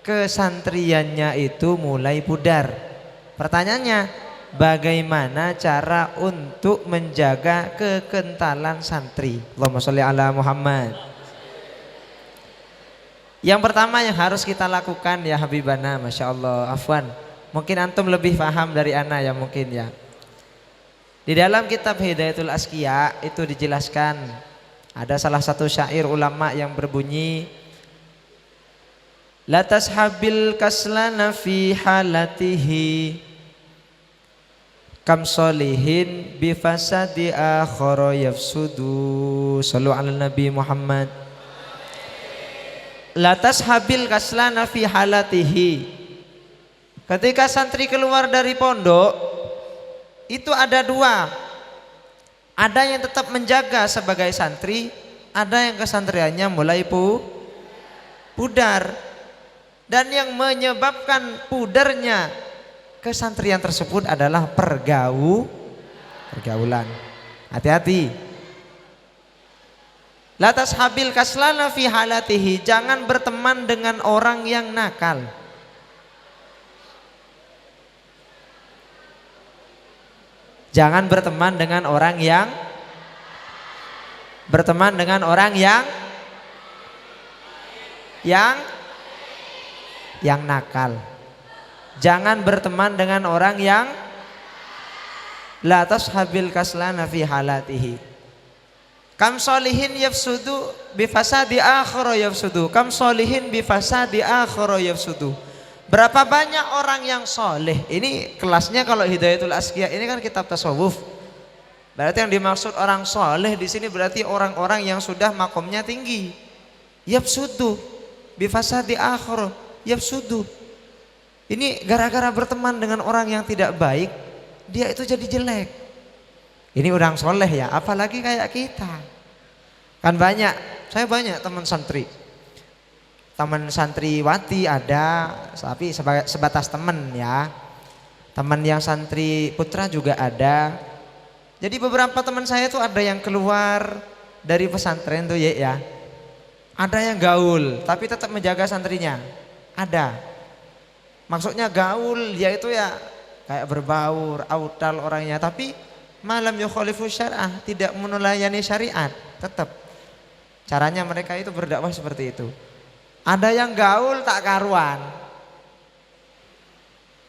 kesantriannya itu mulai pudar. Pertanyaannya, bagaimana cara untuk menjaga kekentalan santri. Allahumma sholli ala Muhammad. Yang pertama yang harus kita lakukan ya Habibana, Masya Allah, afwan, mungkin antum lebih paham dari ana ya mungkin ya. Di dalam kitab Hidayatul Asqiya itu dijelaskan, ada salah satu syair ulama yang berbunyi, la tashabil kaslana fi halatihi kam solihin bi fasadi akhara yafsudu. Sallu ala Nabi Muhammad. La tashabil kaslana fi halatihi. Ketika santri keluar dari pondok itu ada dua. Ada yang tetap menjaga sebagai santri, ada yang kesantriannya mulai pudar. Dan yang menyebabkan pudarnya kesantrian tersebut adalah pergaulan. Hati-hati. La tashabil kaslana fi halatihi, jangan berteman dengan orang yang nakal. Jangan berteman dengan orang yang nakal. Jangan berteman dengan orang yang la tashabil kaslana fi halatihi. Kam solihin yafsudu bi fasadi akhara yafsudu. Kam solihin bi fasadi akhara yafsudu. Berapa banyak orang yang soleh. Ini kelasnya kalau Hidayatul Asqiya ini kan kitab tasawuf. Berarti yang dimaksud orang soleh di sini berarti orang-orang yang sudah makomnya tinggi. Yafsudu bi fasadi akhara yafsudu. Ini gara-gara berteman dengan orang yang tidak baik, dia itu jadi jelek. Ini orang soleh ya, apalagi kayak kita. Kan banyak, saya banyak teman santri. Teman santriwati ada, tapi sebatas teman ya. Teman yang santri putra juga ada. Jadi beberapa teman saya itu ada yang keluar dari pesantren tuh ya. Ada yang gaul, tapi tetap menjaga santrinya. Ada. Maksudnya gaul, dia itu ya kayak berbaur, audal orangnya, tapi malam yukhalifu syar'ah, tidak menelayani syariat, tetap. Caranya mereka itu berdakwah seperti itu. Ada yang gaul tak karuan.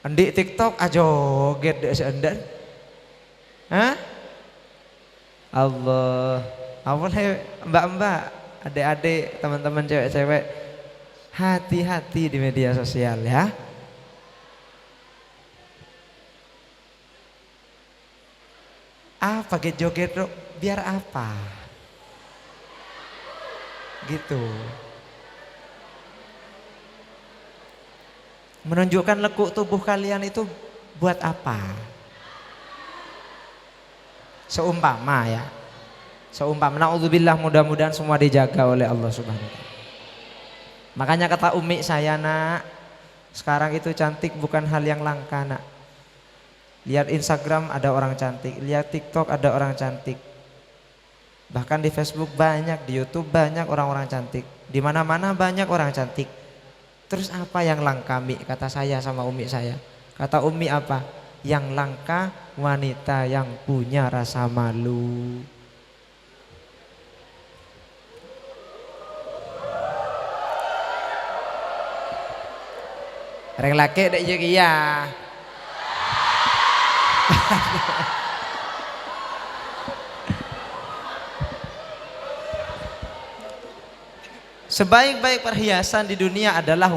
Endik TikTok ajoget dek seendar. Hah? Allah. Awalnya mbak-mbak, adik-adik, teman-teman cewek-cewek, hati-hati di media sosial ya. Pakai joget biar apa? Gitu. Menunjukkan lekuk tubuh kalian itu buat apa? Seumpama ya. Seumpama, naudzubillah, mudah-mudahan semua dijaga oleh Allah Subhanahu wa taala. Makanya kata umi saya, nak, sekarang itu cantik bukan hal yang langka, nak. Lihat Instagram ada orang cantik, lihat TikTok ada orang cantik. Bahkan di Facebook banyak, di YouTube banyak orang-orang cantik. Di mana-mana banyak orang cantik. Terus apa yang langka, Mi? Kata saya sama umi saya. Kata umi apa? Yang langka wanita yang punya rasa malu. Reng laki dek ya. Sebaik-baik perhiasan di dunia adalah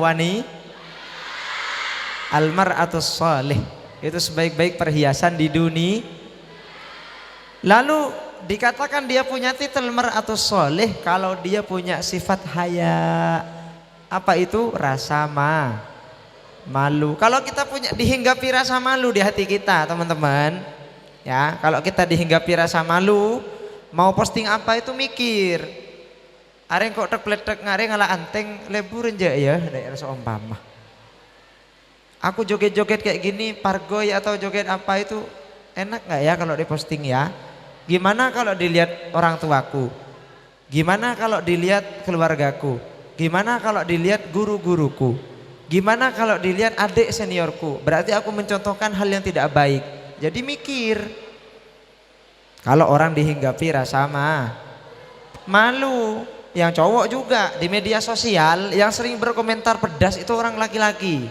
almar'atus shalih. Itu sebaik-baik perhiasan di dunia. Lalu dikatakan dia punya titel mar'atus shalih kalau dia punya sifat haya. Apa itu? Rasa malu. Kalau kita punya dihinggapi rasa malu di hati kita, teman-teman. Ya, kalau kita dihinggapi rasa malu, mau posting apa itu mikir. Areng kok tek-pletek ngareng ngalah anteng leburin aja ya, dari rasa umpama. Aku joget-joget kayak gini, pargoy atau joget apa itu enak nggak ya kalau diposting ya? Gimana kalau dilihat orang tuaku? Gimana kalau dilihat keluargaku? Gimana kalau dilihat guru-guruku? Gimana kalau dilihat adik seniorku? Berarti aku mencontohkan hal yang tidak baik. Jadi mikir. Kalau orang dihinggapi rasa malu. Yang cowok juga di media sosial yang sering berkomentar pedas itu orang laki-laki.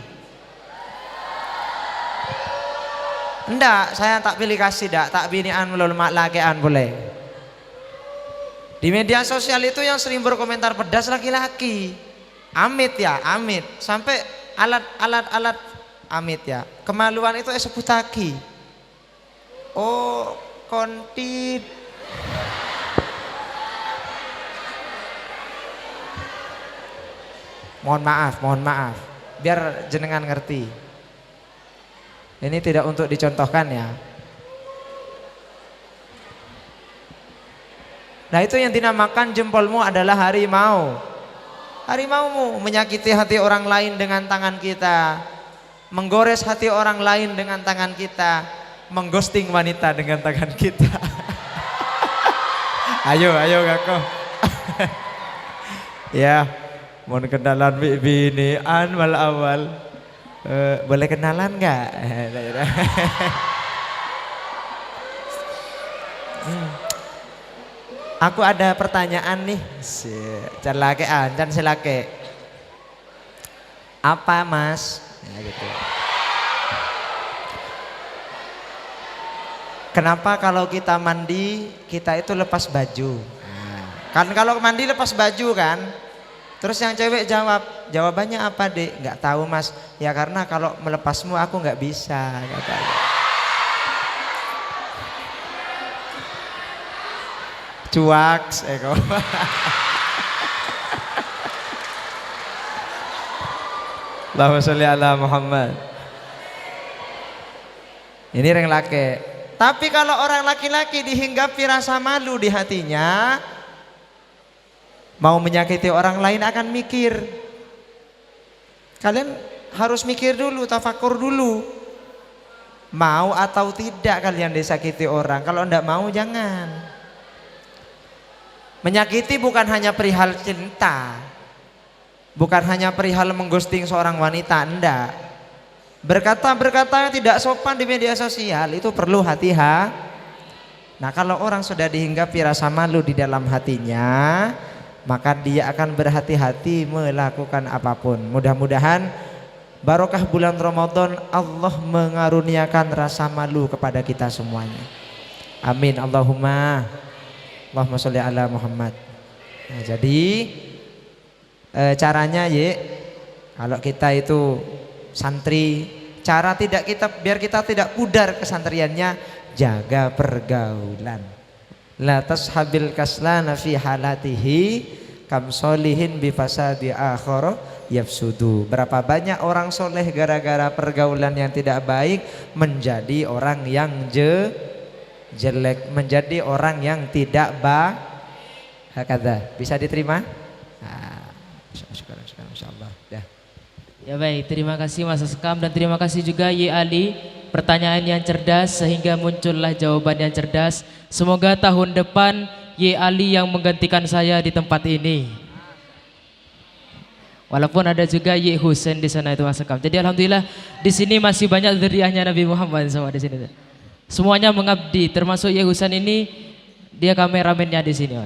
Enggak, saya tak pilih kasih dak, tak binian melulu mak lakian boleh. Di media sosial itu yang sering berkomentar pedas laki-laki. Amit ya, amit. Sampai alat amit ya. Kemaluan itu sebut lagi. Oh, kontit. Mohon maaf. Biar jenengan ngerti. Ini tidak untuk dicontohkan ya. Nah itu yang dinamakan jempolmu adalah harimau. Harimaumu menyakiti hati orang lain dengan tangan kita, menggores hati orang lain dengan tangan kita, mengghosting wanita dengan tangan kita. Ayo Gako. Ya, mohon kenalan binian mal awal. Boleh kenalan nggak? Aku ada pertanyaan nih. Celake dan selake. Apa mas? Ya, gitu. Kenapa kalau kita mandi kita itu lepas baju? Kan kalau mandi lepas baju kan? Terus yang cewek jawabannya apa dek? Nggak tahu mas. Ya karena kalau melepasmu aku nggak bisa. Katanya. Cuaks, Eko. Allahumma sholli ala Muhammad. Ini orang laki. Tapi kalau orang laki-laki dihinggapi rasa malu di hatinya, mau menyakiti orang lain akan mikir. Kalian harus mikir dulu, tafakur dulu. Mau atau tidak kalian disakiti orang. Kalau enggak mau jangan. Menyakiti bukan hanya perihal cinta, bukan hanya perihal mengghosting seorang wanita, enggak. Berkata-berkata yang tidak sopan di media sosial itu perlu hati-hati. Nah kalau orang sudah dihinggapi rasa malu di dalam hatinya, maka dia akan berhati-hati melakukan apapun. Mudah-mudahan barokah bulan Ramadan Allah mengaruniakan rasa malu kepada kita semuanya. Amin Allahumma sholli ala Muhammad. Nah, jadi caranya kalau kita itu santri, cara tidak kita biar kita tidak pudar kesantriannya, jaga pergaulan. La tashabil kaslana fi halatihi kam solihin bi fasadi akhara yafsudu. Berapa banyak orang soleh gara-gara pergaulan yang tidak baik menjadi orang yang jelek, menjadi orang yang tidak hakadha. Bisa diterima? Sekarang insyaallah. Dah. Ya baik, terima kasih Mas Askam dan terima kasih juga Ye Ali. Pertanyaan yang cerdas sehingga muncullah jawaban yang cerdas. Semoga tahun depan Ye Ali yang menggantikan saya di tempat ini. Walaupun ada juga Ye Husain di sana itu Mas Askam. Jadi alhamdulillah di sini masih banyak dzurriahnya Nabi Muhammad sama di sini. Semuanya mengabdi, termasuk Ye Husain ini dia kameramennya di sini.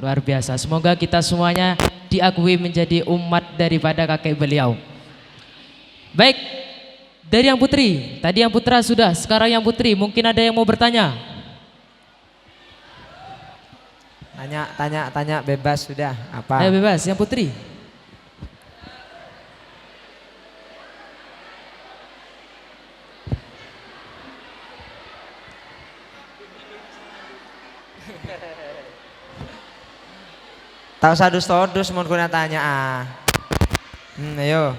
Luar biasa. Semoga kita semuanya diakui menjadi umat daripada kakek beliau. Baik, dari yang putri, tadi yang putra sudah, sekarang yang putri, mungkin ada yang mau bertanya. Tanya bebas sudah. Apa? Ayo bebas, yang putri. Tahu sadus-todus mau kuna tanya ayo.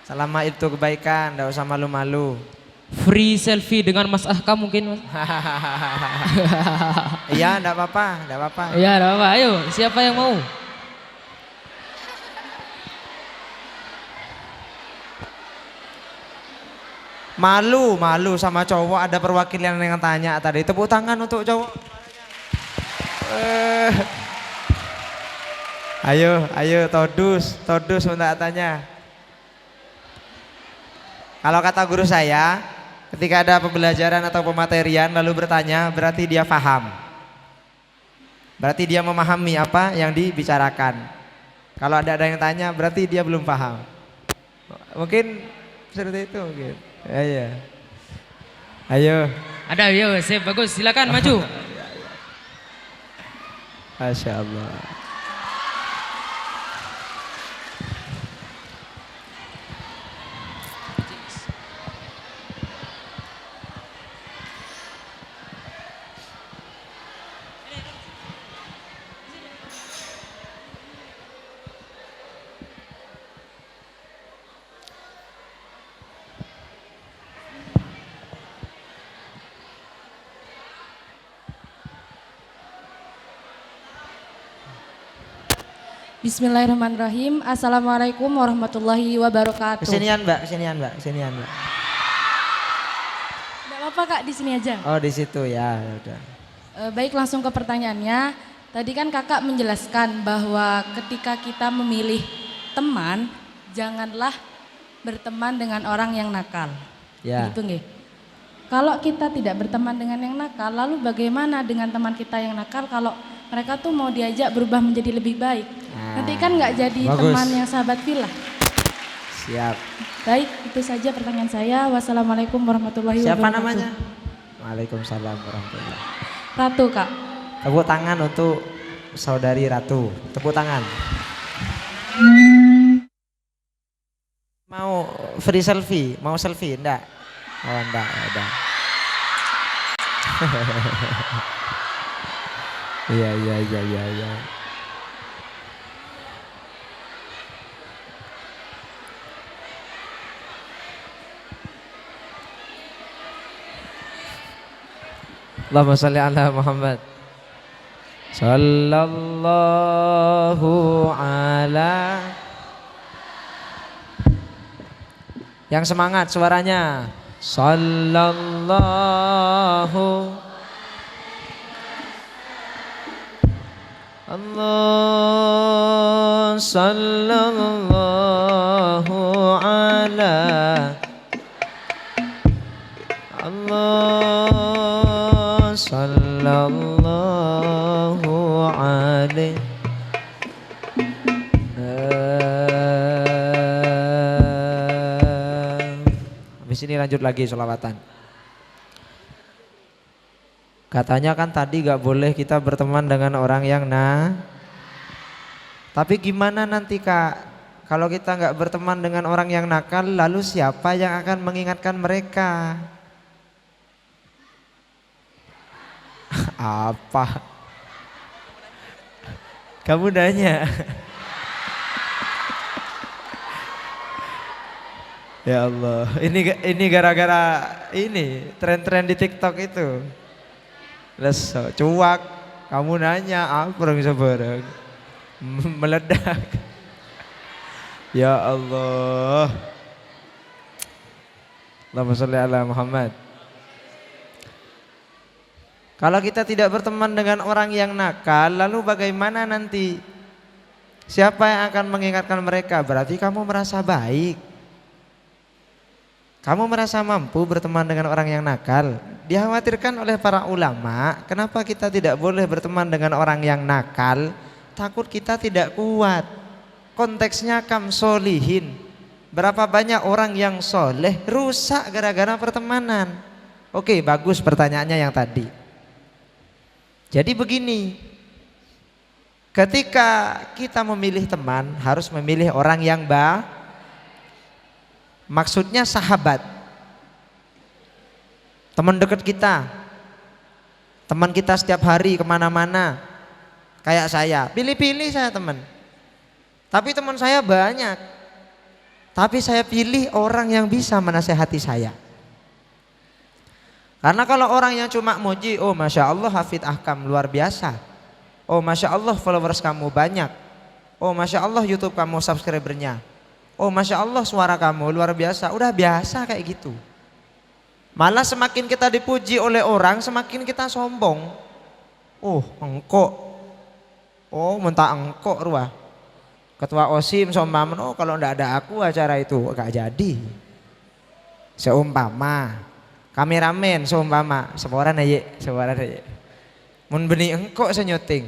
Selama itu kebaikan, enggak usah malu-malu. Free selfie dengan Mas Ahkam mungkin Mas. Iya, enggak apa-apa. Iya, enggak apa. Ayo, siapa yang mau? Malu sama cowok, ada perwakilan yang tanya tadi. Tepuk tangan untuk cowok. Ayo todus untuk tanya. Kalau kata guru saya, Ketika ada pembelajaran atau pematerian lalu bertanya, berarti dia paham. Berarti dia memahami apa yang dibicarakan. Kalau ada yang tanya, berarti dia belum paham. Mungkin seperti itu mungkin. Ayo. Ayo. Ada, yo, sip, bagus. Silakan maju. Masya Allah. Bismillahirrahmanirrahim. Assalamualaikum warahmatullahi wabarakatuh. Kesinian Mbak, kesinian Mbak, kesinian Mbak. Tidak apa-apa Kak, di sini aja. Oh di situ ya, udah. Baik, langsung ke pertanyaannya. Tadi kan Kakak menjelaskan bahwa ketika kita memilih teman, janganlah berteman dengan orang yang nakal. Ya. Begitu nggih? Kalau kita tidak berteman dengan yang nakal, lalu bagaimana dengan teman kita yang nakal kalau mereka tuh mau diajak berubah menjadi lebih baik? Nanti kan nggak jadi bagus. teman yang sahabat filah. Siap. Baik, itu saja pertanyaan saya. Wassalamualaikum warahmatullahi Siapa wabarakatuh. namanya? Waalaikumsalam warahmatullahi. Ratu Kak. Tepuk tangan untuk saudari Ratu. Tepuk tangan. Mau free selfie? Mau selfie? Enggak? Oh enggak, udah. Iya. Allahumma sholli ala Muhammad. Sallallahu ala. Yang semangat suaranya. Sallallahu Allah sallallahu ala Allah sallallahu alaihi. Habis ini lanjut lagi sholawatan. Katanya kan tadi gak boleh kita berteman dengan orang yang tapi gimana nanti Kak, kalau kita gak berteman dengan orang yang nakal, lalu siapa yang akan mengingatkan mereka? Apa? Kamu nanya? Ya Allah, ini gara-gara ini tren-tren di TikTok itu. Leso, cuak, kamu nanya apa orang bisa bareng meledak. Ya Allah. Allahumma sholli ala Muhammad. Kalau kita tidak berteman dengan orang yang nakal, lalu bagaimana nanti? Siapa yang akan mengingatkan mereka? Berarti kamu merasa baik. Kamu merasa mampu berteman dengan orang yang nakal. Dikhawatirkan oleh para ulama, kenapa kita tidak boleh berteman dengan orang yang nakal? Takut kita tidak kuat. Konteksnya kam solihin. Berapa banyak orang yang soleh rusak gara-gara pertemanan. Oke, bagus pertanyaannya yang tadi. Jadi begini, ketika kita memilih teman harus memilih orang yang maksudnya sahabat, teman dekat kita, teman kita setiap hari kemana-mana. Kayak saya, pilih-pilih saya teman. Tapi teman saya banyak. Tapi saya pilih orang yang bisa menasehati saya. Karena kalau orang yang cuma muji, oh Masya Allah hafid ahkam luar biasa. Oh Masya Allah followers kamu banyak. Oh Masya Allah YouTube kamu subscribernya. Oh Masya Allah suara kamu luar biasa. Udah biasa kayak gitu. Malah semakin kita dipuji oleh orang semakin kita sombong. Oh engkau. Oh mentah engkau ruah. Ketua OSIM sombong. Oh kalau enggak ada aku acara itu enggak jadi. Seumpama Kameramen seumpama, seporan aja. Mun beni engkok senyuting.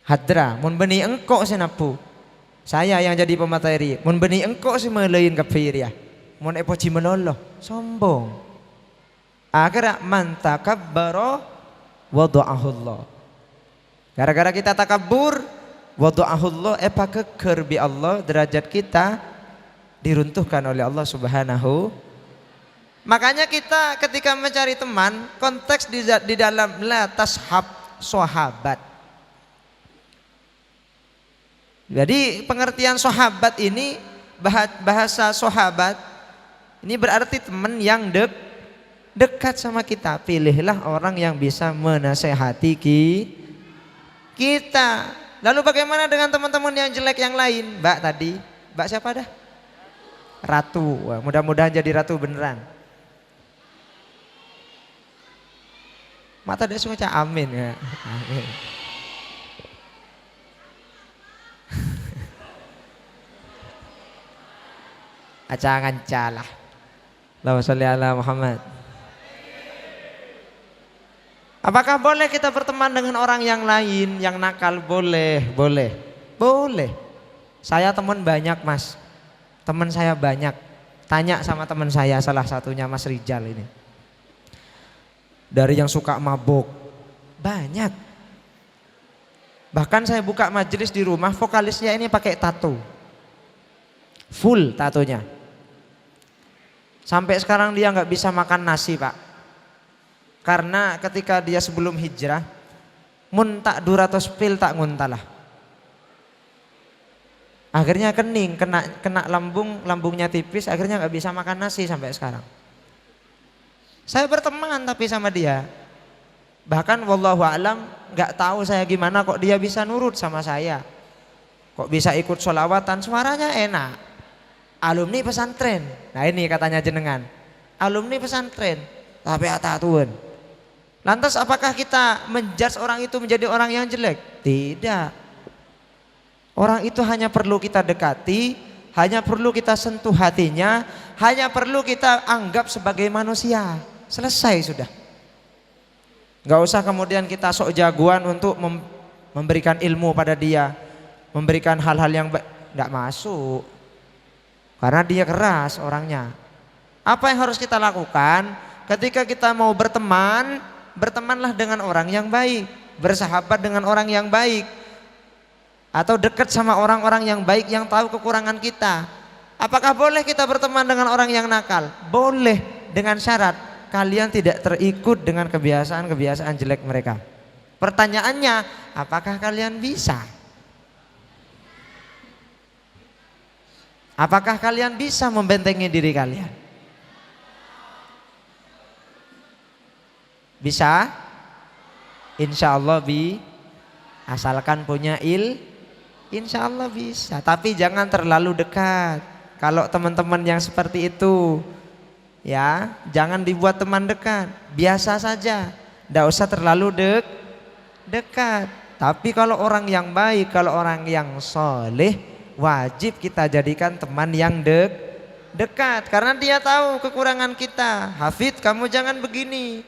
Hadra, mun beni engkok senapu. Saya yang jadi pemateri. Mun beni engkok semelein kafir ya. Mun epoci meloloh, sombong. Akhirnya man takabbara wada'ahullah. Gara-gara kita takabur, wada'ahullah keker bi Allah, derajat kita diruntuhkan oleh Allah Subhanahu. Makanya kita ketika mencari teman, konteks di dalam la tashab sahabat. Jadi pengertian sahabat ini, bahasa sahabat ini berarti teman yang dekat sama kita. Pilihlah orang yang bisa menasehati kita. Lalu bagaimana dengan teman-teman yang jelek yang lain? Mbak tadi, Mbak siapa dah? Ratu. Wah, mudah-mudahan jadi ratu beneran. Mata dia semua amin ya. Amin. Acangan calah. Allahumma sholli ala Muhammad. Apakah boleh kita berteman dengan orang yang lain yang nakal? Boleh. Saya teman banyak mas. Teman saya banyak. Tanya sama teman saya, salah satunya Mas Rijal ini. Dari yang suka mabuk banyak. Bahkan saya buka majelis di rumah, vokalisnya ini pakai tato. Full tatonya. Sampai sekarang dia nggak bisa makan nasi pak. Karena ketika dia sebelum hijrah, mun tak duratos pil tak nguntalah. Akhirnya kening, kena lambungnya tipis, akhirnya nggak bisa makan nasi sampai sekarang. Saya berteman tapi sama dia. Bahkan wallahu alam nggak tahu saya gimana kok dia bisa nurut sama saya. Kok bisa ikut sholawatan, suaranya enak. Alumni pesantren. Nah ini katanya jenengan. Alumni pesantren. Tapi atatuan. Lantas apakah kita menjudge orang itu menjadi orang yang jelek? Tidak. Orang itu hanya perlu kita dekati, hanya perlu kita sentuh hatinya, hanya perlu kita anggap sebagai manusia. Selesai sudah. Gak usah kemudian kita sok jagoan untuk memberikan ilmu pada dia, memberikan hal-hal yang gak masuk. Karena dia keras orangnya. Apa yang harus kita lakukan ketika kita mau berteman? Bertemanlah dengan orang yang baik, bersahabat dengan orang yang baik, atau dekat sama orang-orang yang baik yang tahu kekurangan kita. Apakah boleh kita berteman dengan orang yang nakal? Boleh, dengan syarat kalian tidak terikut dengan kebiasaan-kebiasaan jelek mereka. Pertanyaannya, apakah kalian bisa? Apakah kalian bisa membentengi diri kalian? Bisa? Insya Allah asalkan punya insya Allah bisa. Tapi jangan terlalu dekat. Kalau teman-teman yang seperti itu, ya jangan dibuat teman dekat. Biasa saja, tidak usah terlalu dekat. Tapi kalau orang yang baik, kalau orang yang soleh, wajib kita jadikan teman yang dekat. Karena dia tahu kekurangan kita. Hafid kamu jangan begini,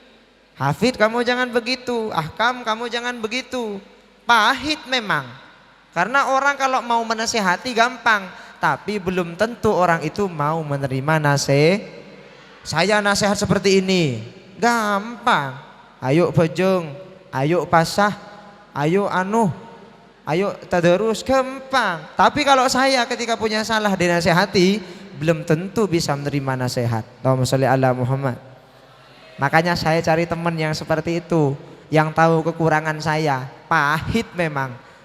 Hafid kamu jangan begitu, Ahkam kamu jangan begitu. Pahit memang. Karena orang kalau mau menasehati gampang, tapi belum tentu orang itu mau menerima nasihat. Saya nasihat seperti ini, gampang. Ayo bejeng, ayo pasah, ayo ayo tadarus, gampang. Tapi kalau saya ketika punya salah dinasehati, belum tentu bisa menerima nasihat. Allahumma sholli ala Muhammad. Makanya saya cari teman yang seperti itu, yang tahu kekurangan saya. Pahit memang,